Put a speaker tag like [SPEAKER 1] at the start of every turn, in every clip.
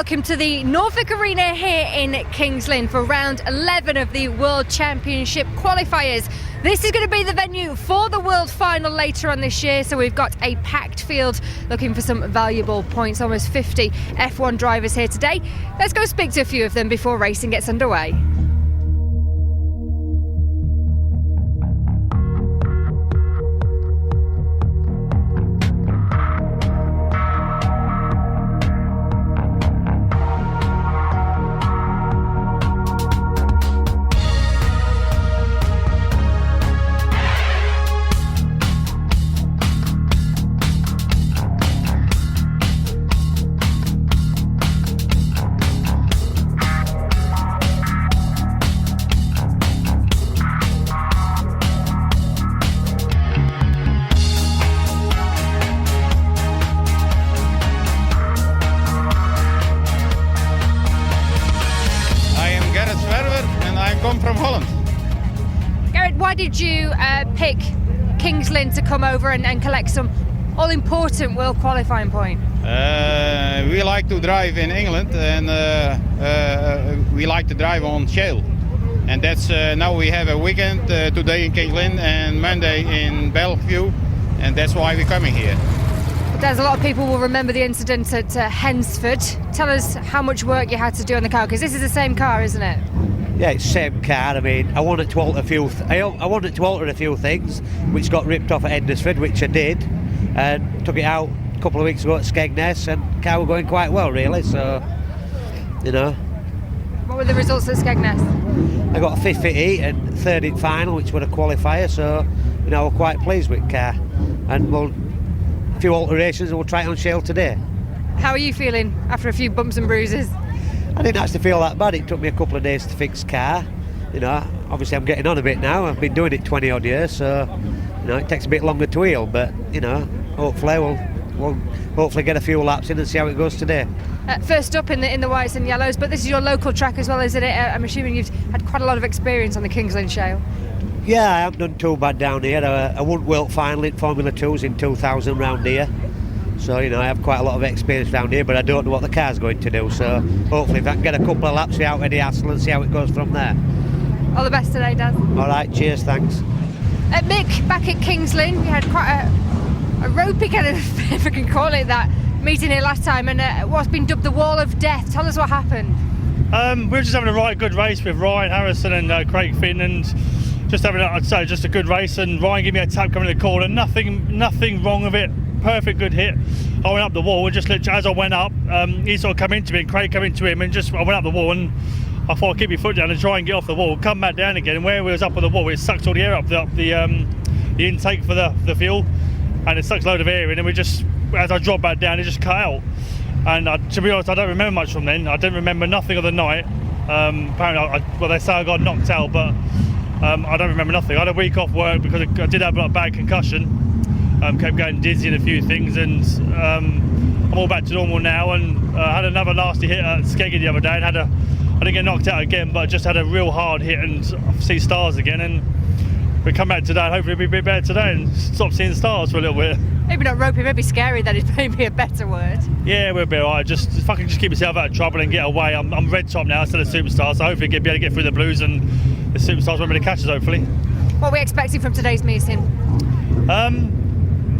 [SPEAKER 1] welcome to the Norfolk Arena here in Kings Lynn for round 11 of the World Championship qualifiers. This is going to be the venue for the World Final later on this year, so we've got a packed field looking for some valuable points. Almost 50 F1 drivers here today. Let's go speak to a few of them before racing gets underway.
[SPEAKER 2] From Holland.
[SPEAKER 1] Garrett, why did you pick Kings Lynn to come over and collect some all-important world qualifying point?
[SPEAKER 2] We like to drive in England, and we like to drive on shale. And that's now we have a weekend today in Kings Lynn and Monday in Bellevue, and that's why we're coming here.
[SPEAKER 1] There's a lot of people will remember the incident at Hensford. Tell us how much work you had to do on the car, because this is the same car, isn't it?
[SPEAKER 3] Yeah, it's the same car. I mean, I wanted to alter a few. I wanted to alter a few things, which got ripped off at Hensford, which I did, and took it out a couple of weeks ago at Skegness, and the car was going quite well, really. So, you know.
[SPEAKER 1] What were the results at Skegness?
[SPEAKER 3] I got a 5th at heat and 3rd in final, which were a qualifier. So, you know, we're quite pleased with the car, and a few alterations, and we'll try it on shale today.
[SPEAKER 1] How are you feeling after a few bumps and bruises?
[SPEAKER 3] I didn't actually feel that bad. It took me a couple of days to fix car. You know, obviously I'm getting on a bit now. I've been doing it 20 odd years, so you know it takes a bit longer to heal. But you know, hopefully we'll hopefully get a few laps in and see how it goes today.
[SPEAKER 1] First up in the whites and yellows, but this is your local track as well, isn't it? I'm assuming you've had quite a lot of experience on the Kings Lynn Shale.
[SPEAKER 3] Yeah, I haven't done too bad down here. I won World Final in Formula 2s in 2000 round here. So, you know, I have quite a lot of experience down here, but I don't know what the car's going to do. So, hopefully, if I can get a couple of laps without any hassle and see how it goes from there.
[SPEAKER 1] All the best today, Dan.
[SPEAKER 3] All right, cheers, thanks.
[SPEAKER 1] Mick, back at Kings Lynn, you had quite a ropey kind of, if I can call it that, meeting here last time, and what's been dubbed the Wall of Death. Tell us what happened.
[SPEAKER 4] We were just having a right good race with Ryan Harrison and Craig Finn, and just having, I'd say, just a good race. And Ryan gave me a tap coming to the corner. Nothing wrong with it. Perfect good hit. I went up the wall and just literally as I went up, he sort of come into me and Craig come into him, and just I went up the wall and I thought I'd keep my foot down and try and get off the wall, come back down again, and where we was up on the wall it sucked all the air up the intake for the fuel, and it sucks a load of air in, and we just, as I dropped back down, it just cut out. And to be honest, I don't remember much from then. I didn't remember nothing of the night. Apparently, well, they say I got knocked out, but I don't remember nothing. I had a week off work because I did have a bad concussion. Kept getting dizzy and a few things, and I'm all back to normal now. And had another nasty hit at Skeggy the other day, and I didn't get knocked out again, but just had a real hard hit and see stars again. And we come back today, and hopefully we'll be a bit better today and stop seeing stars for a little bit.
[SPEAKER 1] Maybe not ropey, maybe scary. That is maybe a better word.
[SPEAKER 4] Yeah, we'll be alright. Just if I can just keep myself out of trouble and get away. I'm red top now instead of superstar, so hopefully be able to get through the blues and the superstars won't be the catches. Hopefully.
[SPEAKER 1] What are we expecting from today's meeting?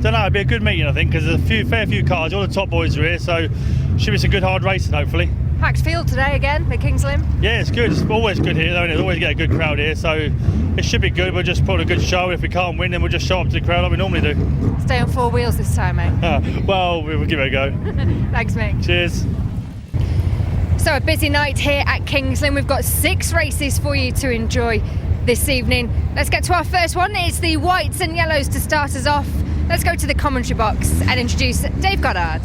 [SPEAKER 4] Don't know, it'll be a good meeting I think, because there's a fair few cars, all the top boys are here, so should be some good hard racing hopefully.
[SPEAKER 1] Packed field today again at Kings Lynn?
[SPEAKER 4] Yeah, it's good, it's always good here though, and always get a good crowd here, so it should be good. We'll just put a good show. If we can't win, then we'll just show up to the crowd like we normally do.
[SPEAKER 1] Stay on 4 wheels this time, eh?
[SPEAKER 4] Well, we'll give it a go.
[SPEAKER 1] Thanks, Mick.
[SPEAKER 4] Cheers.
[SPEAKER 1] So a busy night here at Kings Lynn. We've got 6 races for you to enjoy this evening. Let's get to our first one. It's the whites and yellows to start us off. Let's go to the commentary box and introduce Dave Goddard.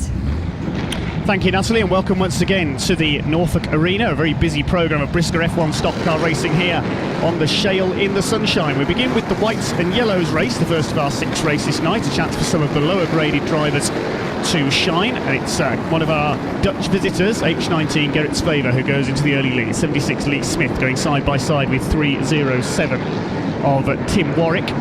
[SPEAKER 5] Thank you, Natalie, and welcome once again to the Norfolk Arena, a very busy programme of BRISCA F1 stock car racing here on the shale in the sunshine. We begin with the whites and yellows race, the first of our 6 races tonight, a chance for some of the lower graded drivers to shine, and it's one of our Dutch visitors, H19 Gerrit's Favour, who goes into the early lead. 76 Lee Smith going side by side with 307 of Tim Warwick.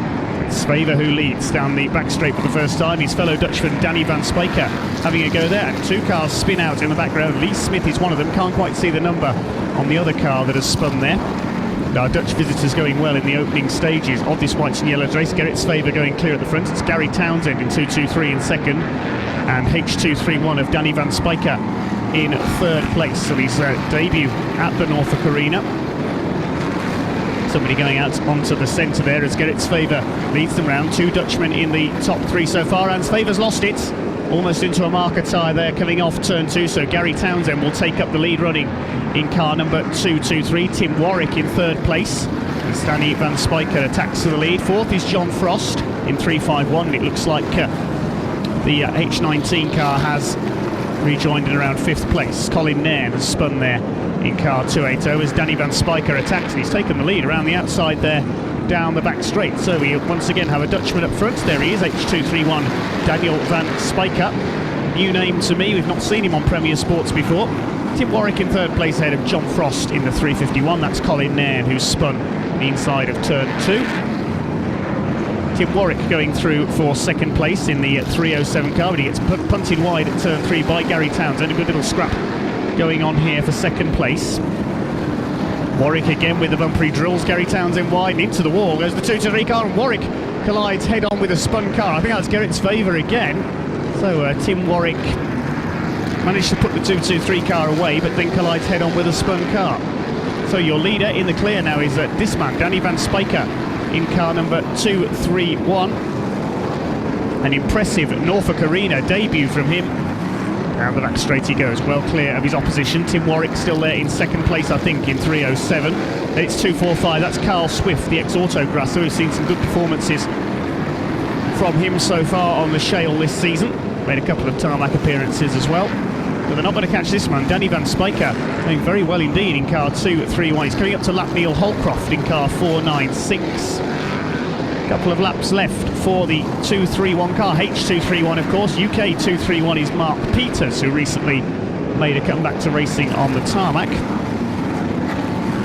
[SPEAKER 5] It's Faver who leads down the back straight for the first time. His fellow Dutchman Danny van Spijker having a go there. And 2 cars spin out in the background. Lee Smith is one of them. Can't quite see the number on the other car that has spun there. Our Dutch visitors going well in the opening stages of this whites and yellows race. Gerrit's Faver going clear at the front. It's Gary Townsend in 223 in second, and H231 of Danny van Spijker in third place. So his debut at the Norfolk Arena. Somebody going out onto the centre there as Gerrit's Faver leads them round. 2 Dutchmen in the top 3 so far, and Faver's lost it. Almost into a marker tyre there coming off turn 2, so Gary Townsend will take up the lead running in car number 223. Tim Warwick in third place as Danny van Spijker attacks to the lead. Fourth is John Frost in 351. It looks like the H19 car has rejoined in around 5th place. Colin Nairn has spun there in car 280 as Danny van Spijker attacks, and he's taken the lead around the outside there down the back straight. So we once again have a Dutchman up front. There he is, H231 Daniel van Spijker. New name to me, we've not seen him on Premier Sports before. Tim Warwick in third place ahead of John Frost in the 351. That's Colin Nairn who's spun the inside of turn 2. Tim Warwick going through for second place in the 307 car, but he gets punted wide at turn 3 by Gary Townsend. A good little scrap going on here for second place. Warwick again with the bumpery drills. Gary Townsend wide and into the wall goes the 223 car, and Warwick collides head on with a spun car. I think that's Gerrit's Faver again. So Tim Warwick managed to put the 223 car away, but then collides head on with a spun car. So your leader in the clear now is this man, Danny van Spijker, in car number 231. An impressive Norfolk Arena debut from him. Down the back straight he goes, well clear of his opposition. Tim Warwick still there in second place, I think, in 307. Then it's 245, that's Carl Swift, the ex-Autograsser, who's seen some good performances from him so far on the Shale this season. Made a couple of tarmac appearances as well. But they're not going to catch this man. Danny van Spijker doing very well indeed in car 231. He's coming up to lap Neil Holcroft in car 496. Couple of laps left for the 231 car, H231 of course. UK 231 is Mark Peters, who recently made a comeback to racing on the tarmac.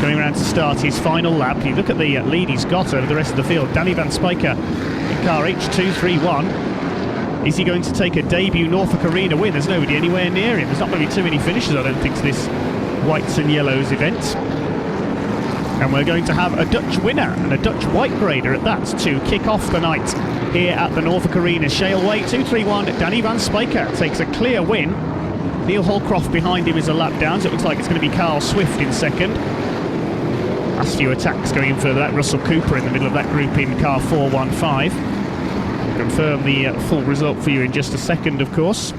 [SPEAKER 5] Going around to start his final lap. You look at the lead he's got over the rest of the field. Danny van Spijker in car H231. Is he going to take a debut Norfolk Arena win? There's nobody anywhere near him. There's not going to be too many finishes, I don't think, to this whites and yellows event. And we're going to have a Dutch winner and a Dutch white grader at that to kick off the night here at the Norfolk Arena. Shaleway 231, Danny van Spijker takes a clear win. Neil Holcroft behind him is a lap down, so it looks like it's going to be Carl Swift in second. Last few attacks going in further, that Russell Cooper in the middle of that group in car 415. Confirm the full result for you in just a second, of course.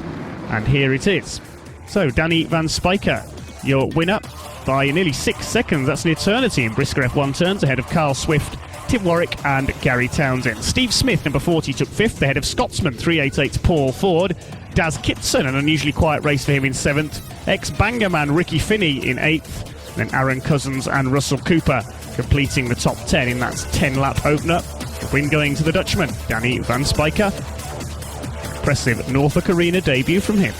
[SPEAKER 5] And here it is. So Danny van Spijker, your winner by nearly 6 seconds. That's an eternity in BRISCA F1 turns, ahead of Carl Swift, Tim Warwick and Gary Townsend. Steve Smith, number 40, took 5th, ahead of Scotsman 388 Paul Ford. Daz Kitson, an unusually quiet race for him, in 7th. Ex-Bangor man Ricky Finney in 8th. Then Aaron Cousins and Russell Cooper completing the top 10 in that 10-lap opener. The win going to the Dutchman, Danny van Spijker. Impressive Norfolk Arena debut from him.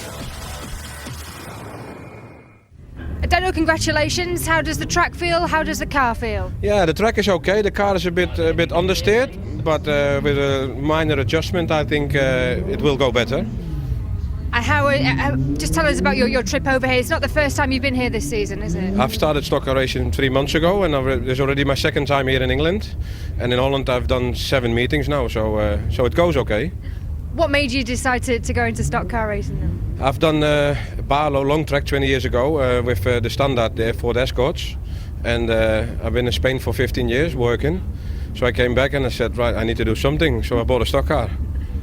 [SPEAKER 1] Daniel, congratulations. How does the track feel? How does the car feel?
[SPEAKER 6] Yeah, the track is okay. The car is a bit understeered, but with a minor adjustment, I think it will go better.
[SPEAKER 1] And how? Just tell us about your trip over here. It's not the first time you've been here this season, is it?
[SPEAKER 6] I've started stock car racing 3 months ago, and it's already my second time here in England. And in Holland, I've done 7 meetings now, so it goes okay.
[SPEAKER 1] What made you decide to go into stock car racing then?
[SPEAKER 6] I've done Barlow long track 20 years ago with the Standard there for the Escorts, and I've been in Spain for 15 years working. So I came back and I said, right, I need to do something. So I bought a stock car.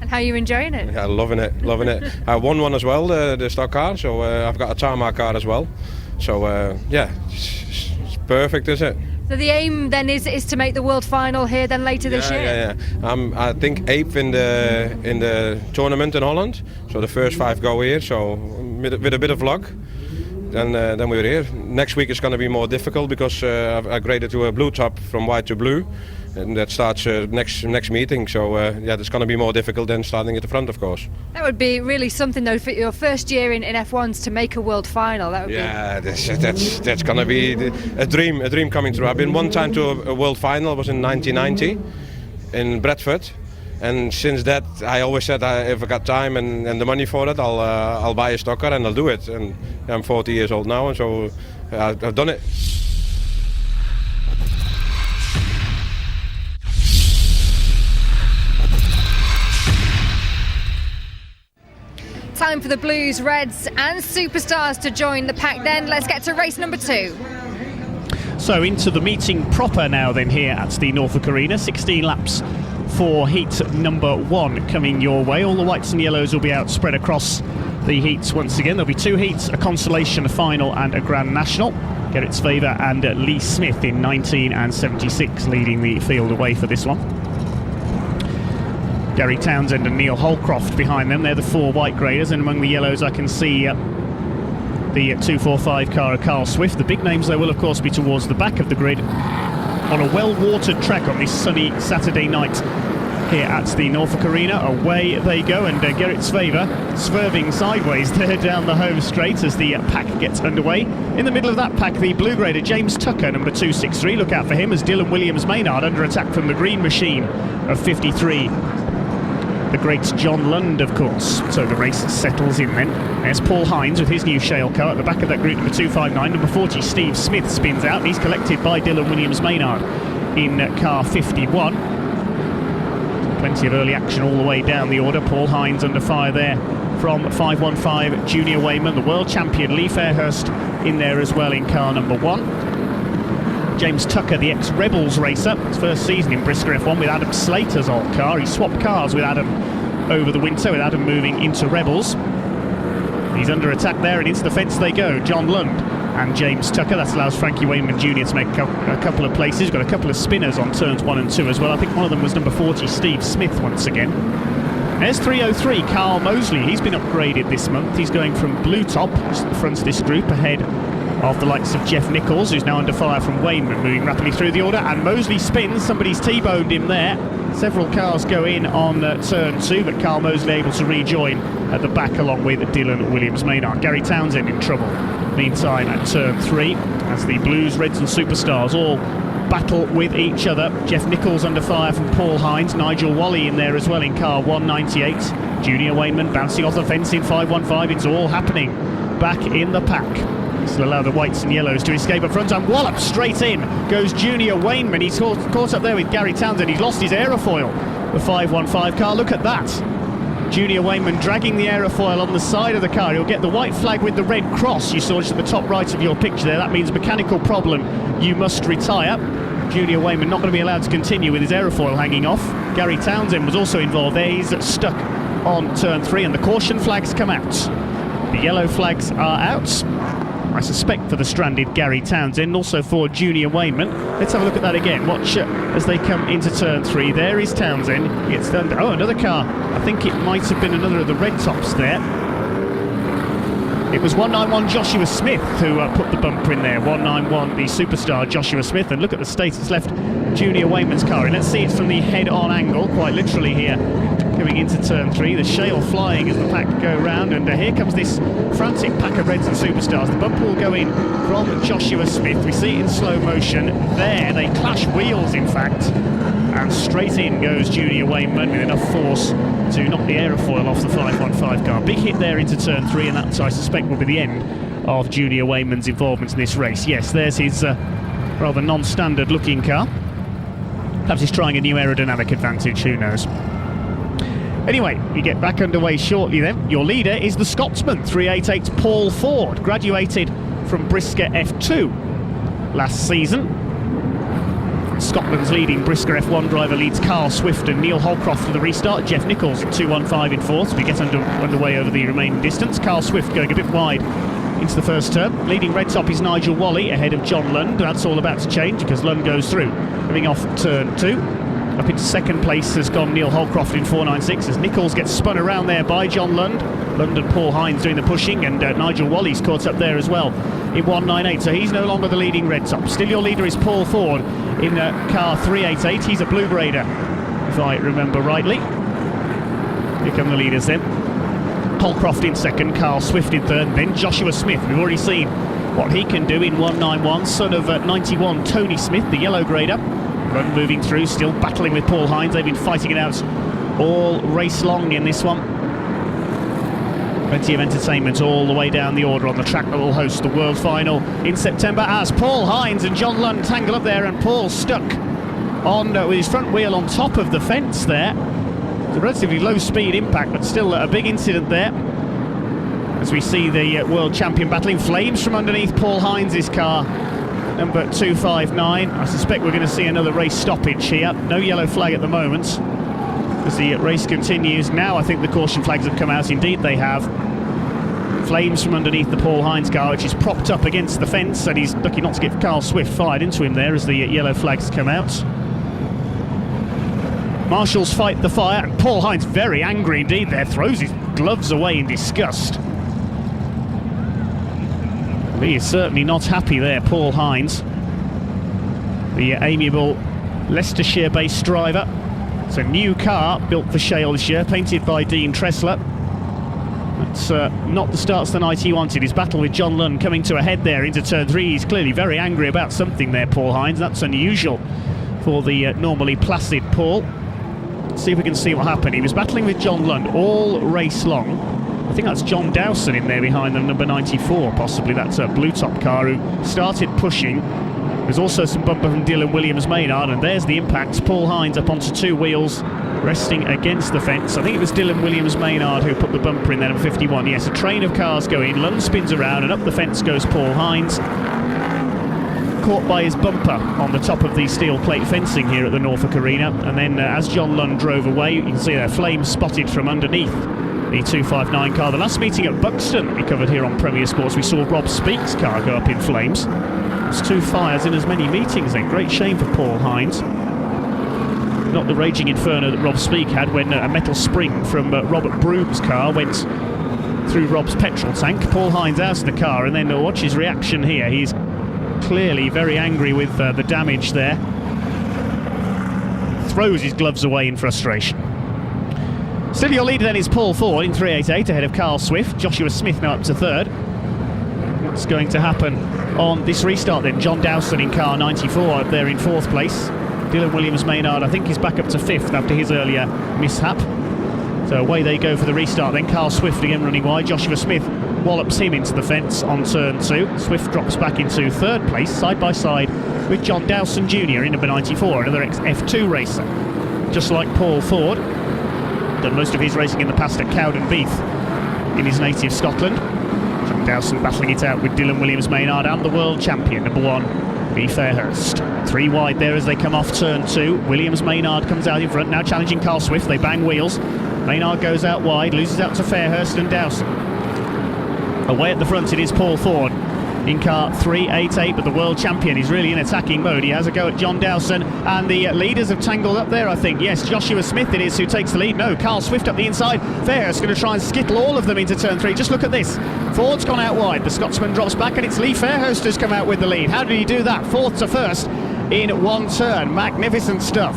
[SPEAKER 1] And how are you enjoying it?
[SPEAKER 6] Yeah, loving it. I won one as well, the stock car. So I've got a tarmac car as well. So yeah, it's perfect, is it?
[SPEAKER 1] So the aim then is to make the world final here then later this year?
[SPEAKER 6] Yeah. I think 8th in the tournament in Holland. So the first 5 go here. So with a bit of luck, then we're here. Next week is going to be more difficult because I graded to a blue top from white to blue. And that starts next meeting, so yeah, it's going to be more difficult than starting at the front, of course.
[SPEAKER 1] That would be really something, though, for your first year in F1s to make a world final. That would
[SPEAKER 6] that's going to be a dream coming true. I've been one time to a world final, it was in 1990, in Bradford. And since that, I always said if I got time and the money for it, I'll buy a stocker and I'll do it. And I'm 40 years old now, and so I've done it.
[SPEAKER 1] Time for the Blues, Reds and Superstars to join the pack then. Let's get to race number 2.
[SPEAKER 5] So into the meeting proper now then here at the Norfolk Arena. 16 laps for heat number 1 coming your way. All the whites and yellows will be out spread across the heats once again. There'll be 2 heats, a consolation, a final and a Grand National. Gerrit's Favour and Lee Smith in 19 and 76 leading the field away for this one. Gary Townsend and Neil Holcroft behind them. They're the 4 white graders, and among the yellows I can see the 245 car of Carl Swift. The big names though will of course be towards the back of the grid on a well-watered track on this sunny Saturday night here at the Norfolk Arena. Away they go, and Gerrit's Favour swerving sideways there down the home straight as the pack gets underway. In the middle of that pack, the blue grader James Tucker, number 263. Look out for him as Dylan Williams-Maynard under attack from the green machine of 53. The great John Lund, of course. So the race settles in then. There's Paul Hines with his new Shale car at the back of that group, number 259. Number 40, Steve Smith, spins out. He's collected by Dylan Williams-Maynard in car 51. Plenty of early action all the way down the order. Paul Hines under fire there from 515 Junior Wayman. The world champion Lee Fairhurst in there as well in car number 1. James Tucker, the ex-Rebels racer, his first season in BRISCA F1 with Adam Slater's old car. He swapped cars with Adam over the winter, with Adam moving into Rebels. He's under attack there, and into the fence they go. John Lund and James Tucker. That allows Frankie Wayman Jr. to make a couple of places. He's got a couple of spinners on turns 1 and 2 as well. I think one of them was number 40, Steve Smith, once again. There's 303, Carl Mosley. He's been upgraded this month. He's going from blue top, just at the front of this group, ahead of the likes of Jeff Nichols, who's now under fire from Wayman, moving rapidly through the order, and Mosley spins. Somebody's T-boned him there. Several cars go in on turn 2, but Carl Mosley able to rejoin at the back along with Dylan Williams-Maynard. Gary Townsend in trouble meantime at turn 3 as the Blues, Reds and Superstars all battle with each other. Jeff Nichols under fire from Paul Hines. Nigel Wally in there as well in car 198. Junior Wayman bouncing off the fence in 515. It's all happening back in the pack. This will allow the whites and yellows to escape up front, and wallop straight in goes Junior Wayman. He's caught up there with Gary Townsend. He's lost his aerofoil, the 515 car. Look at that. Junior Wayman dragging the aerofoil on the side of the car. He'll get the white flag with the red cross you saw just at the top right of your picture there. That means mechanical problem, you must retire. Junior Wayman not going to be allowed to continue with his aerofoil hanging off. Gary Townsend was also involved there. He's stuck on turn 3, and the caution flags come out. The yellow flags are out, I suspect for the stranded Gary Townsend, also for Junior Wayman. Let's have a look at that again. Watch as they come into turn 3. There is Townsend. He gets done. Oh, another car. I think it might have been another of the red tops there. It was 191 Joshua Smith who put the bumper in there. 191 the superstar Joshua Smith. And look at the state it's left Junior Wayman's car in. Let's see it from the head-on angle, quite literally here. Coming into turn 3, the shale flying as the pack go round, and here comes this frantic pack of Reds and Superstars. The bumper will go in from Joshua Smith. We see it in slow motion there. They clash wheels, in fact, and straight in goes Junior Wayman with enough force to knock the aerofoil off the 515 car. Big hit there into turn 3, and that, I suspect, will be the end of Junior Wayman's involvement in this race. Yes, there's his rather non-standard looking car. Perhaps he's trying a new aerodynamic advantage, who knows. Anyway, we get back underway shortly then. Your leader is the Scotsman, 388 Paul Ford, graduated from BRISCA F2 last season. Scotland's leading BRISCA F1 driver leads Carl Swift and Neil Holcroft to the restart. Jeff Nichols at 215 in fourth. We get underway over the remaining distance. Carl Swift going a bit wide into the first turn. Leading red top is Nigel Wally ahead of John Lund. That's all about to change because Lund goes through. Coming off turn 2. Up into second place has gone Neil Holcroft in 496 as Nichols gets spun around there by John Lund. Lund and Paul Hines doing the pushing, and Nigel Wally's caught up there as well in 198, so he's no longer the leading red top. Still your leader is Paul Ford in car 388. He's a blue grader, if I remember rightly. Here come the leaders then. Holcroft in second, Carl Swift in third, then Joshua Smith. We've already seen what he can do in 191, son of 91 Tony Smith, the yellow grader. Run moving through, still battling with Paul Hines. They've been fighting it out all race long in this one. Plenty of entertainment all the way down the order on the track that will host the World Final in September, as Paul Hines and John Lund tangle up there, and Paul stuck on with his front wheel on top of the fence there. It's a relatively low speed impact, but still a big incident there. As we see the world champion battling, flames from underneath Paul Hines' car, number 259. I suspect we're going to see another race stoppage here. No yellow flag at the moment as the race continues. Now I think the caution flags have come out. Indeed they have. Flames from underneath the Paul Hines car, which is propped up against the fence, and he's lucky not to get Carl Swift fired into him there as the yellow flags come out. Marshals fight the fire, and Paul Hines, very angry indeed there, throws his gloves away in disgust. He is certainly not happy there, Paul Hines, the amiable Leicestershire-based driver. It's a new car built for Shale this year, painted by Dean Tressler. That's not the starts the night he wanted. His battle with John Lund coming to a head there into turn 3. He's clearly very angry about something there, Paul Hines. That's unusual for the normally placid Paul. Let's see if we can see what happened. He was battling with John Lund all race long. I think that's John Dowson in there behind them, number 94, possibly. That's a blue top car who started pushing. There's also some bumper from Dylan Williams-Maynard, and there's the impact. Paul Hines up onto 2 wheels, resting against the fence. I think it was Dylan Williams-Maynard who put the bumper in there, number 51. Yes, a train of cars go in, Lund spins around, and up the fence goes Paul Hines, caught by his bumper on the top of the steel plate fencing here at the Norfolk Arena. And then as John Lund drove away, you can see there flames spotted from underneath the 259 car. The last meeting at Buxton we covered here on Premier Sports, we saw Rob Speake's car go up in flames. It's 2 fires in as many meetings then. Great shame for Paul Hines. Not the raging inferno that Rob Speake had when a metal spring from Robert Broom's car went through Rob's petrol tank. Paul Hines out of the car, and then watch his reaction here. He's clearly very angry with the damage there. Throws his gloves away in frustration. Still your leader then is Paul Ford in 388 ahead of Carl Swift. Joshua Smith now up to 3rd. What's going to happen on this restart then? John Dowson in car 94 up there in 4th place. Dylan Williams-Maynard, I think, is back up to 5th after his earlier mishap. So away they go for the restart then. Carl Swift again running wide. Joshua Smith wallops him into the fence on turn 2. Swift drops back into 3rd place, side by side with John Dowson Jr. in number 94, another ex-F2 racer. Just like Paul Ford, done most of his racing in the past at Cowdenbeath in his native Scotland. John Dowson battling it out with Dylan Williams-Maynard and the world champion, number 1, Lee Fairhurst. 3 wide there as they come off turn 2. Williams-Maynard comes out in front, now challenging Carl Swift. They bang wheels. Maynard goes out wide, loses out to Fairhurst and Dowson. Away at the front it is Paul Ford in car 388, but the world champion is really in attacking mode. He has a go at John Dowson, and the leaders have tangled up there, I think. Yes, Joshua Smith it is who takes the lead. No, Carl Swift up the inside. Fairhurst going to try and skittle all of them into turn 3. Just look at this. Ford's gone out wide. The Scotsman drops back, and it's Lee Fairhurst who's come out with the lead. How did he do that? 4th to 1st in 1 turn. Magnificent stuff.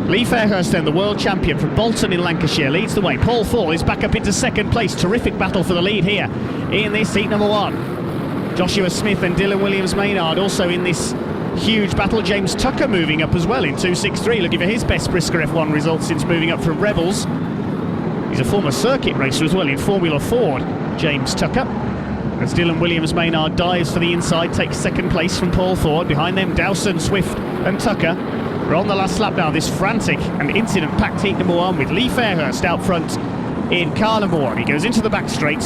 [SPEAKER 5] Lee Fairhurst then, the world champion from Bolton in Lancashire, leads the way. Paul Ford is back up into 2nd place. Terrific battle for the lead here in this heat number 1. Joshua Smith and Dylan Williams-Maynard also in this huge battle. James Tucker moving up as well in 263, looking for his best BRISCA F1 result since moving up from Rebels. He's a former circuit racer as well in Formula Ford, James Tucker. As Dylan Williams-Maynard dives for the inside, takes 2nd place from Paul Ford. Behind them, Dowson, Swift and Tucker. We're on the last lap now, this frantic and incident-packed heat number 1 with Lee Fairhurst out front in car number 1. He goes into the back straight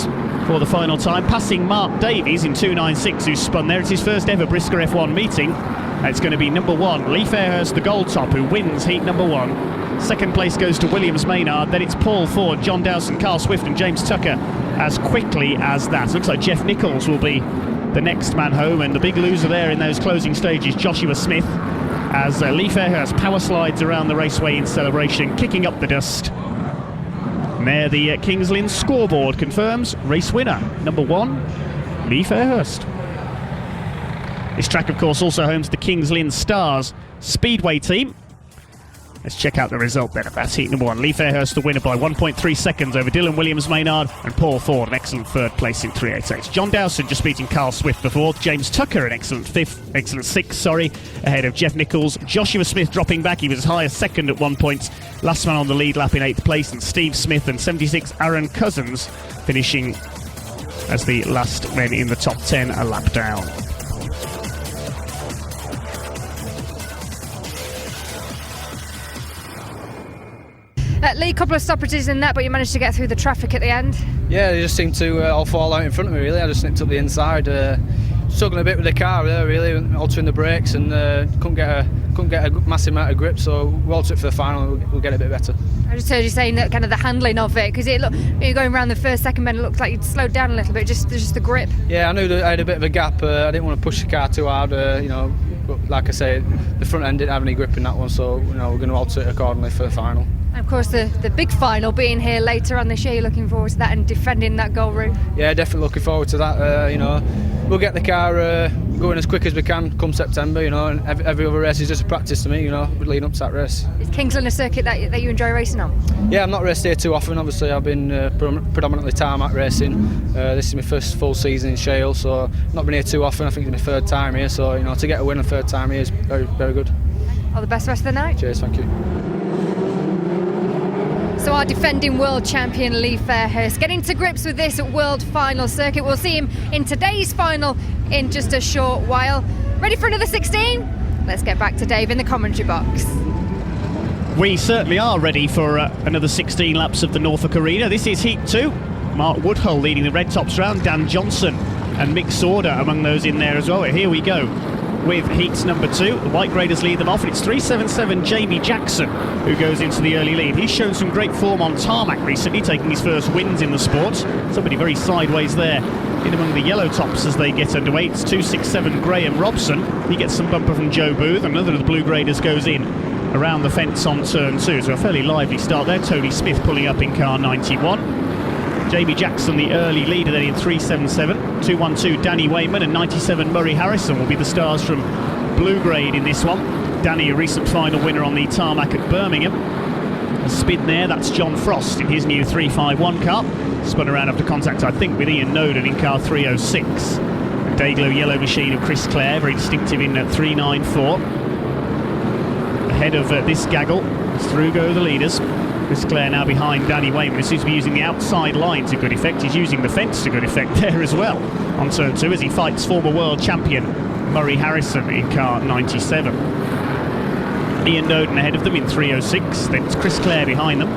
[SPEAKER 5] for the final time, passing Mark Davies in 296, who's spun there. It's his first ever BRISCA F1 meeting. It's going to be number 1, Lee Fairhurst, the gold top, who wins heat number 1. 2nd place goes to Williams-Maynard, then it's Paul Ford, John Dowson, Carl Swift and James Tucker as quickly as that. Looks like Jeff Nichols will be the next man home, and the big loser there in those closing stages, Joshua Smith, as Lee Fairhurst power slides around the raceway in celebration, kicking up the dust. And there the Kings Lynn scoreboard confirms race winner, number 1, Lee Fairhurst. This track, of course, also home to the Kings Lynn Stars Speedway team. Let's check out the result then of that heat number 1. Lee Fairhurst the winner by 1.3 seconds over Dylan Williams-Maynard, and Paul Ford an excellent third place in 3.88. John Dowson just beating Carl Swift before. James Tucker an excellent sixth, ahead of Jeff Nichols. Joshua Smith dropping back, he was as high as second at 1 point. Last man on the lead lap in 8th place, and Steve Smith and 76 Aaron Cousins finishing as the last men in the top 10 a lap down.
[SPEAKER 1] Lee, a couple of stoppages in that, but you managed to get through the traffic at the end.
[SPEAKER 7] Yeah, they just seemed to all fall out in front of me, really. I just nipped up the inside, struggling a bit with the car there, really, altering the brakes, and couldn't get a massive amount of grip, so we'll alter it for the final and we'll get a bit better.
[SPEAKER 1] I just heard you saying that kind of the handling of it, because you're going around the first, second bend, it looked like you'd slowed down a little bit, just the grip.
[SPEAKER 7] Yeah, I knew that I had a bit of a gap. I didn't want to push the car too hard, but like I say, the front end didn't have any grip in that one, so we're going to alter it accordingly for the final.
[SPEAKER 1] And of course, the big final being here later on this year, you're looking forward to that and defending that goal route.
[SPEAKER 7] Yeah, definitely looking forward to that. We'll get the car going as quick as we can come September, and every other race is just a practice to me, leading up to that race.
[SPEAKER 1] Is Kingsland a circuit that you enjoy racing on?
[SPEAKER 7] Yeah, I'm not raced here too often. Obviously, I've been predominantly tarmac racing. This is my first full season in Shale, so not been here too often. I think it's my third time here, so to get a win a third time here is very, very good.
[SPEAKER 1] All the best rest of the night.
[SPEAKER 7] Cheers, thank you.
[SPEAKER 1] So our defending world champion Lee Fairhurst getting to grips with this world final circuit. We'll see him in today's final in just a short while. Ready for another 16? Let's get back to Dave in the commentary box.
[SPEAKER 5] We certainly are ready for another 16 laps of the Norfolk Arena. This is Heat 2. Mark Woodhull leading the Red Tops round, Dan Johnson and Mick Sorda among those in there as well. Here we go with heats number 2. The white graders lead them off, and it's 377 Jamie Jackson who goes into the early lead. He's shown some great form on tarmac recently, taking his first wins in the sport. Somebody very sideways there in among the yellow tops as they get underway. It's 267 Graham Robson. He gets some bumper from Joe Booth. Another of the blue graders goes in around the fence on turn 2. So a fairly lively start there. Tony Smith pulling up in car 91. Jamie Jackson, the early leader then in 377. 212 Danny Wayman and 97 Murray Harrison will be the stars from blue grade in this one. Danny, a recent final winner on the tarmac at Birmingham. A spin there, that's John Frost in his new 351 car. Spun around after contact, I think, with Ian Noden in car 306. A Dayglow yellow machine of Chris Clare, very distinctive in 394. Ahead of this gaggle, through go the leaders. Chris Clare now behind Danny Wayman. He seems to be using the outside line to good effect. He's using the fence to good effect there as well on turn 2 as he fights former world champion Murray Harrison in car 97. Ian Noden ahead of them in 306. Then it's Chris Clare behind them.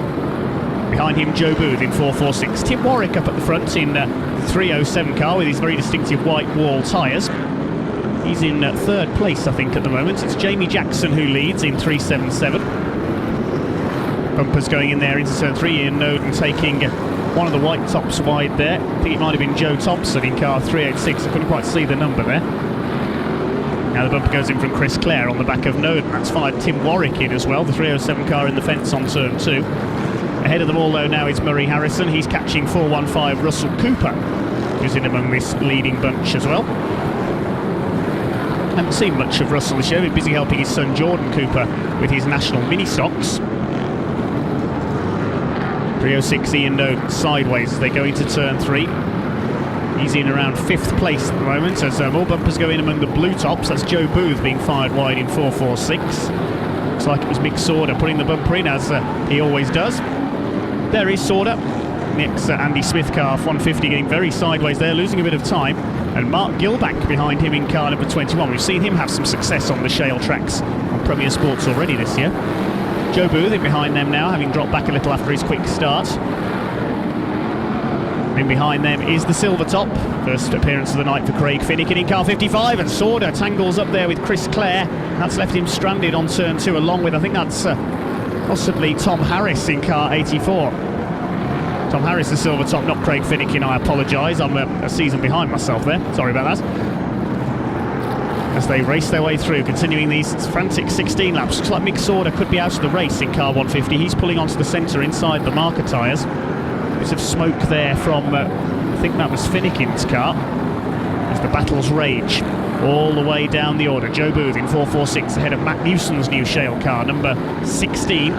[SPEAKER 5] Behind him, Joe Booth in 446. Tim Warwick up at the front in the 307 car with his very distinctive white wall tyres. He's in third place, I think, at the moment. It's Jamie Jackson who leads in 377. Bumpers going in there into turn 3. Ian Noden taking one of the white tops wide there. I think it might have been Joe Thompson in car 386. I couldn't quite see the number there. Now the bumper goes in from Chris Clare on the back of Noden. That's fired Tim Warwick in as well. The 307 car in the fence on turn 2. Ahead of them all though now is Murray Harrison. He's catching 415 Russell Cooper, who's in among this leading bunch as well. Haven't seen much of Russell this year. He's busy helping his son Jordan Cooper with his national mini stocks. 306 Ian Noden sideways as they go into turn 3. He's in around 5th place at the moment as more bumpers go in among the blue tops. That's Joe Booth being fired wide in 446. Looks like it was Mick Sorda putting the bumper in as he always does. There is Sorda. Mick's Andy Smith car 150 getting very sideways there, losing a bit of time. And Mark Gilbank behind him in car number 21. We've seen him have some success on the shale tracks on Premier Sports already this year. Joe Booth in behind them now, having dropped back a little after his quick start. In behind them is the silver top. First appearance of the night for Craig Finnican in car 55, and Sorda tangles up there with Chris Clare. That's left him stranded on turn 2 along with, I think that's possibly Tom Harris in car 84. Tom Harris, the silver top, not Craig Finnican, I apologise. I'm a season behind myself there. Sorry about that. As they race their way through, continuing these frantic 16 laps. Looks like Mick Sorda could be out of the race in car 150. He's pulling onto the centre inside the marker tyres. Bit of smoke there from, I think that was Finnican's car, as the battles rage. all the way down the order. Joe Booth in 4.46 ahead of Matt Newson's new Shale car, number 16.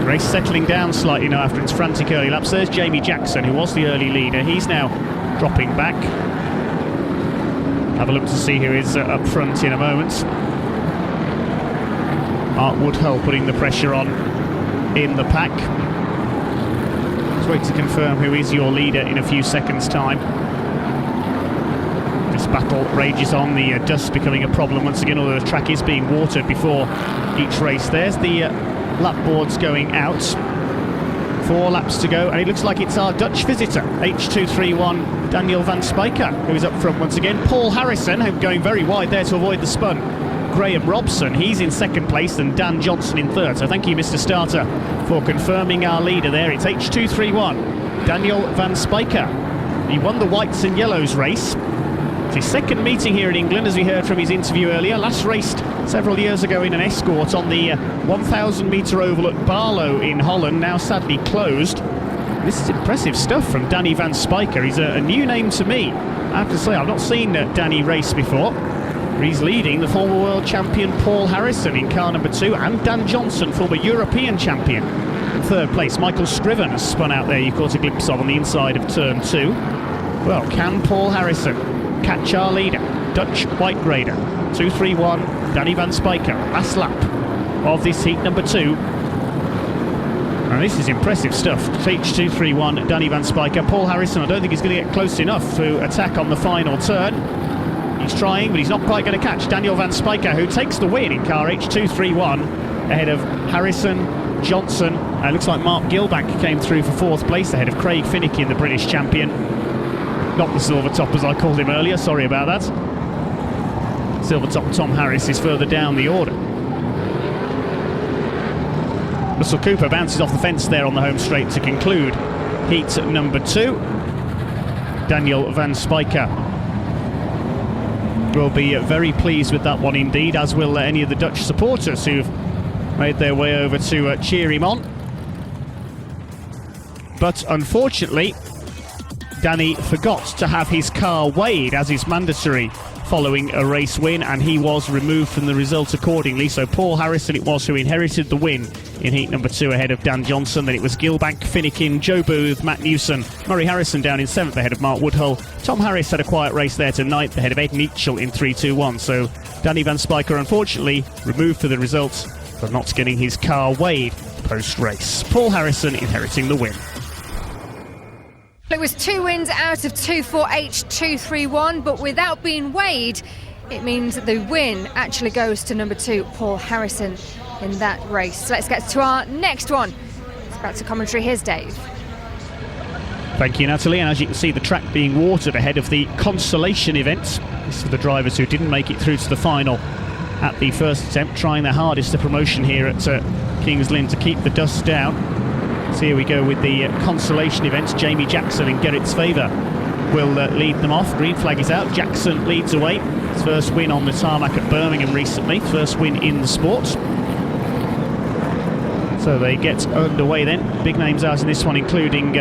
[SPEAKER 5] Race settling down slightly now after its frantic early laps. There's Jamie Jackson, who was the early leader. He's now dropping back. Have a look to see who is up front in a moment. Mark Woodhull putting the pressure on in the pack. Let's wait to confirm who is your leader in a few seconds' time. This battle rages on, the dust becoming a problem once again, although the track is being watered before each race. There's the lap boards going out. 4 laps to go, and it looks like it's our Dutch visitor, H231 Daniel van Spijker, who is up front once again. Paul Harrison, going very wide there to avoid the spun. Graham Robson, he's in second place, and Dan Johnson in third. So thank you, Mr. Starter, for confirming our leader there. It's H231 Daniel van Spijker. He won the whites and yellows race. It's his second meeting here in England, as we heard from his interview earlier. Last raced several years ago in an escort on the 1,000 metre oval at Barlow in Holland, now sadly closed. This is impressive stuff from Danny van Spijker. He's a new name to me. I have to say, I've not seen Danny race before. He's leading the former world champion Paul Harrison in car number 2, and Dan Johnson, former European champion, in third place. Michael Scriven has spun out there, you caught a glimpse of on the inside of turn 2. Well, can Paul Harrison catch our leader, Dutch white grader? 2.31 Danny van Spijker, last lap of this heat number 2. And this is impressive stuff. H231 Danny van Spijker. Paul Harrison, I don't think he's going to get close enough to attack on the final turn. He's trying, but he's not quite going to catch Daniel van Spijker, who takes the win in car H231 ahead of Harrison, Johnson. It looks like Mark Gilbank came through for 4th place ahead of Craig Finicky, the British champion. Not the silver top as I called him earlier, sorry about that. Silver top Tom Harris is further down the order. Russell Cooper bounces off the fence there on the home straight to conclude heat number 2. Daniel van Spijker will be very pleased with that one indeed, as will any of the Dutch supporters who've made their way over to cheer him on. But unfortunately, Danny forgot to have his car weighed, as is mandatory following a race win, and he was removed from the result accordingly. So Paul Harrison it was who inherited the win in heat number 2 ahead of Dan Johnson. Then it was Gilbank, Finikin, Joe Booth, Matt Newson, Murray Harrison down in 7th ahead of Mark Woodhull. Tom Harris had a quiet race there to 9th ahead of Ed Nietzschel in 3.21. So Danny van Spijker unfortunately removed for the results for not getting his car weighed post-race. Paul Harrison inheriting the win.
[SPEAKER 1] It was 2 wins out of 2 for H231, but without being weighed, it means the win actually goes to number 2, Paul Harrison, in that race. So let's get to our next one. It's back to commentary. Here's Dave.
[SPEAKER 5] Thank you, Natalie. And as you can see, the track being watered ahead of the consolation event. This is for the drivers who didn't make it through to the final at the first attempt, trying their hardest to promotion here at Kings Lynn to keep the dust down. So here we go with the consolation events. Jamie Jackson in Gerrit's favour will lead them off. Green flag is out. Jackson leads away. His first win on the tarmac at Birmingham recently. First win in the sport. So they get underway then. Big names out in this one, including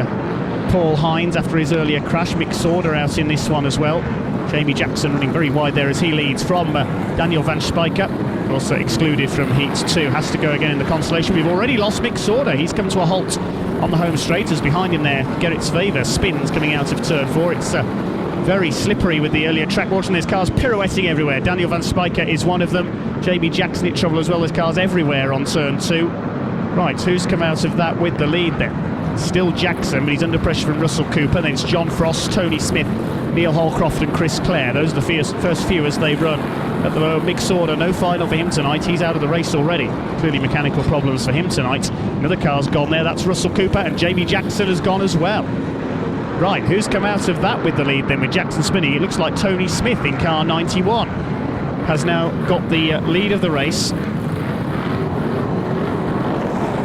[SPEAKER 5] Paul Hines after his earlier crash. Mick Sauder out in this one as well. Jamie Jackson running very wide there as he leads from Daniel van Spijker. Also excluded from heat 2, has to go again in the consolation. We've already lost Mick Sauder. He's come to a halt on the home straight as behind him there Gerrit's favour spins coming out of turn 4. It's very slippery with the earlier track water, and there's cars pirouetting everywhere. Daniel van Spijker is one of them. Jamie Jackson in trouble as well. There's cars everywhere on turn 2. Right, who's come out of that with the lead then? Still Jackson, but he's under pressure from Russell Cooper. Then it's John Frost, Tony Smith, Neil Holcroft and Chris Clare. Those are the first few as they run at the moment. Mick Sauder, no final for him tonight. He's out of the race already. Clearly mechanical problems for him tonight. Another car's gone there. That's Russell Cooper, and Jamie Jackson has gone as well. Right, who's come out of that with the lead then with Jackson spinning? It looks like Tony Smith in car 91 has now got the lead of the race.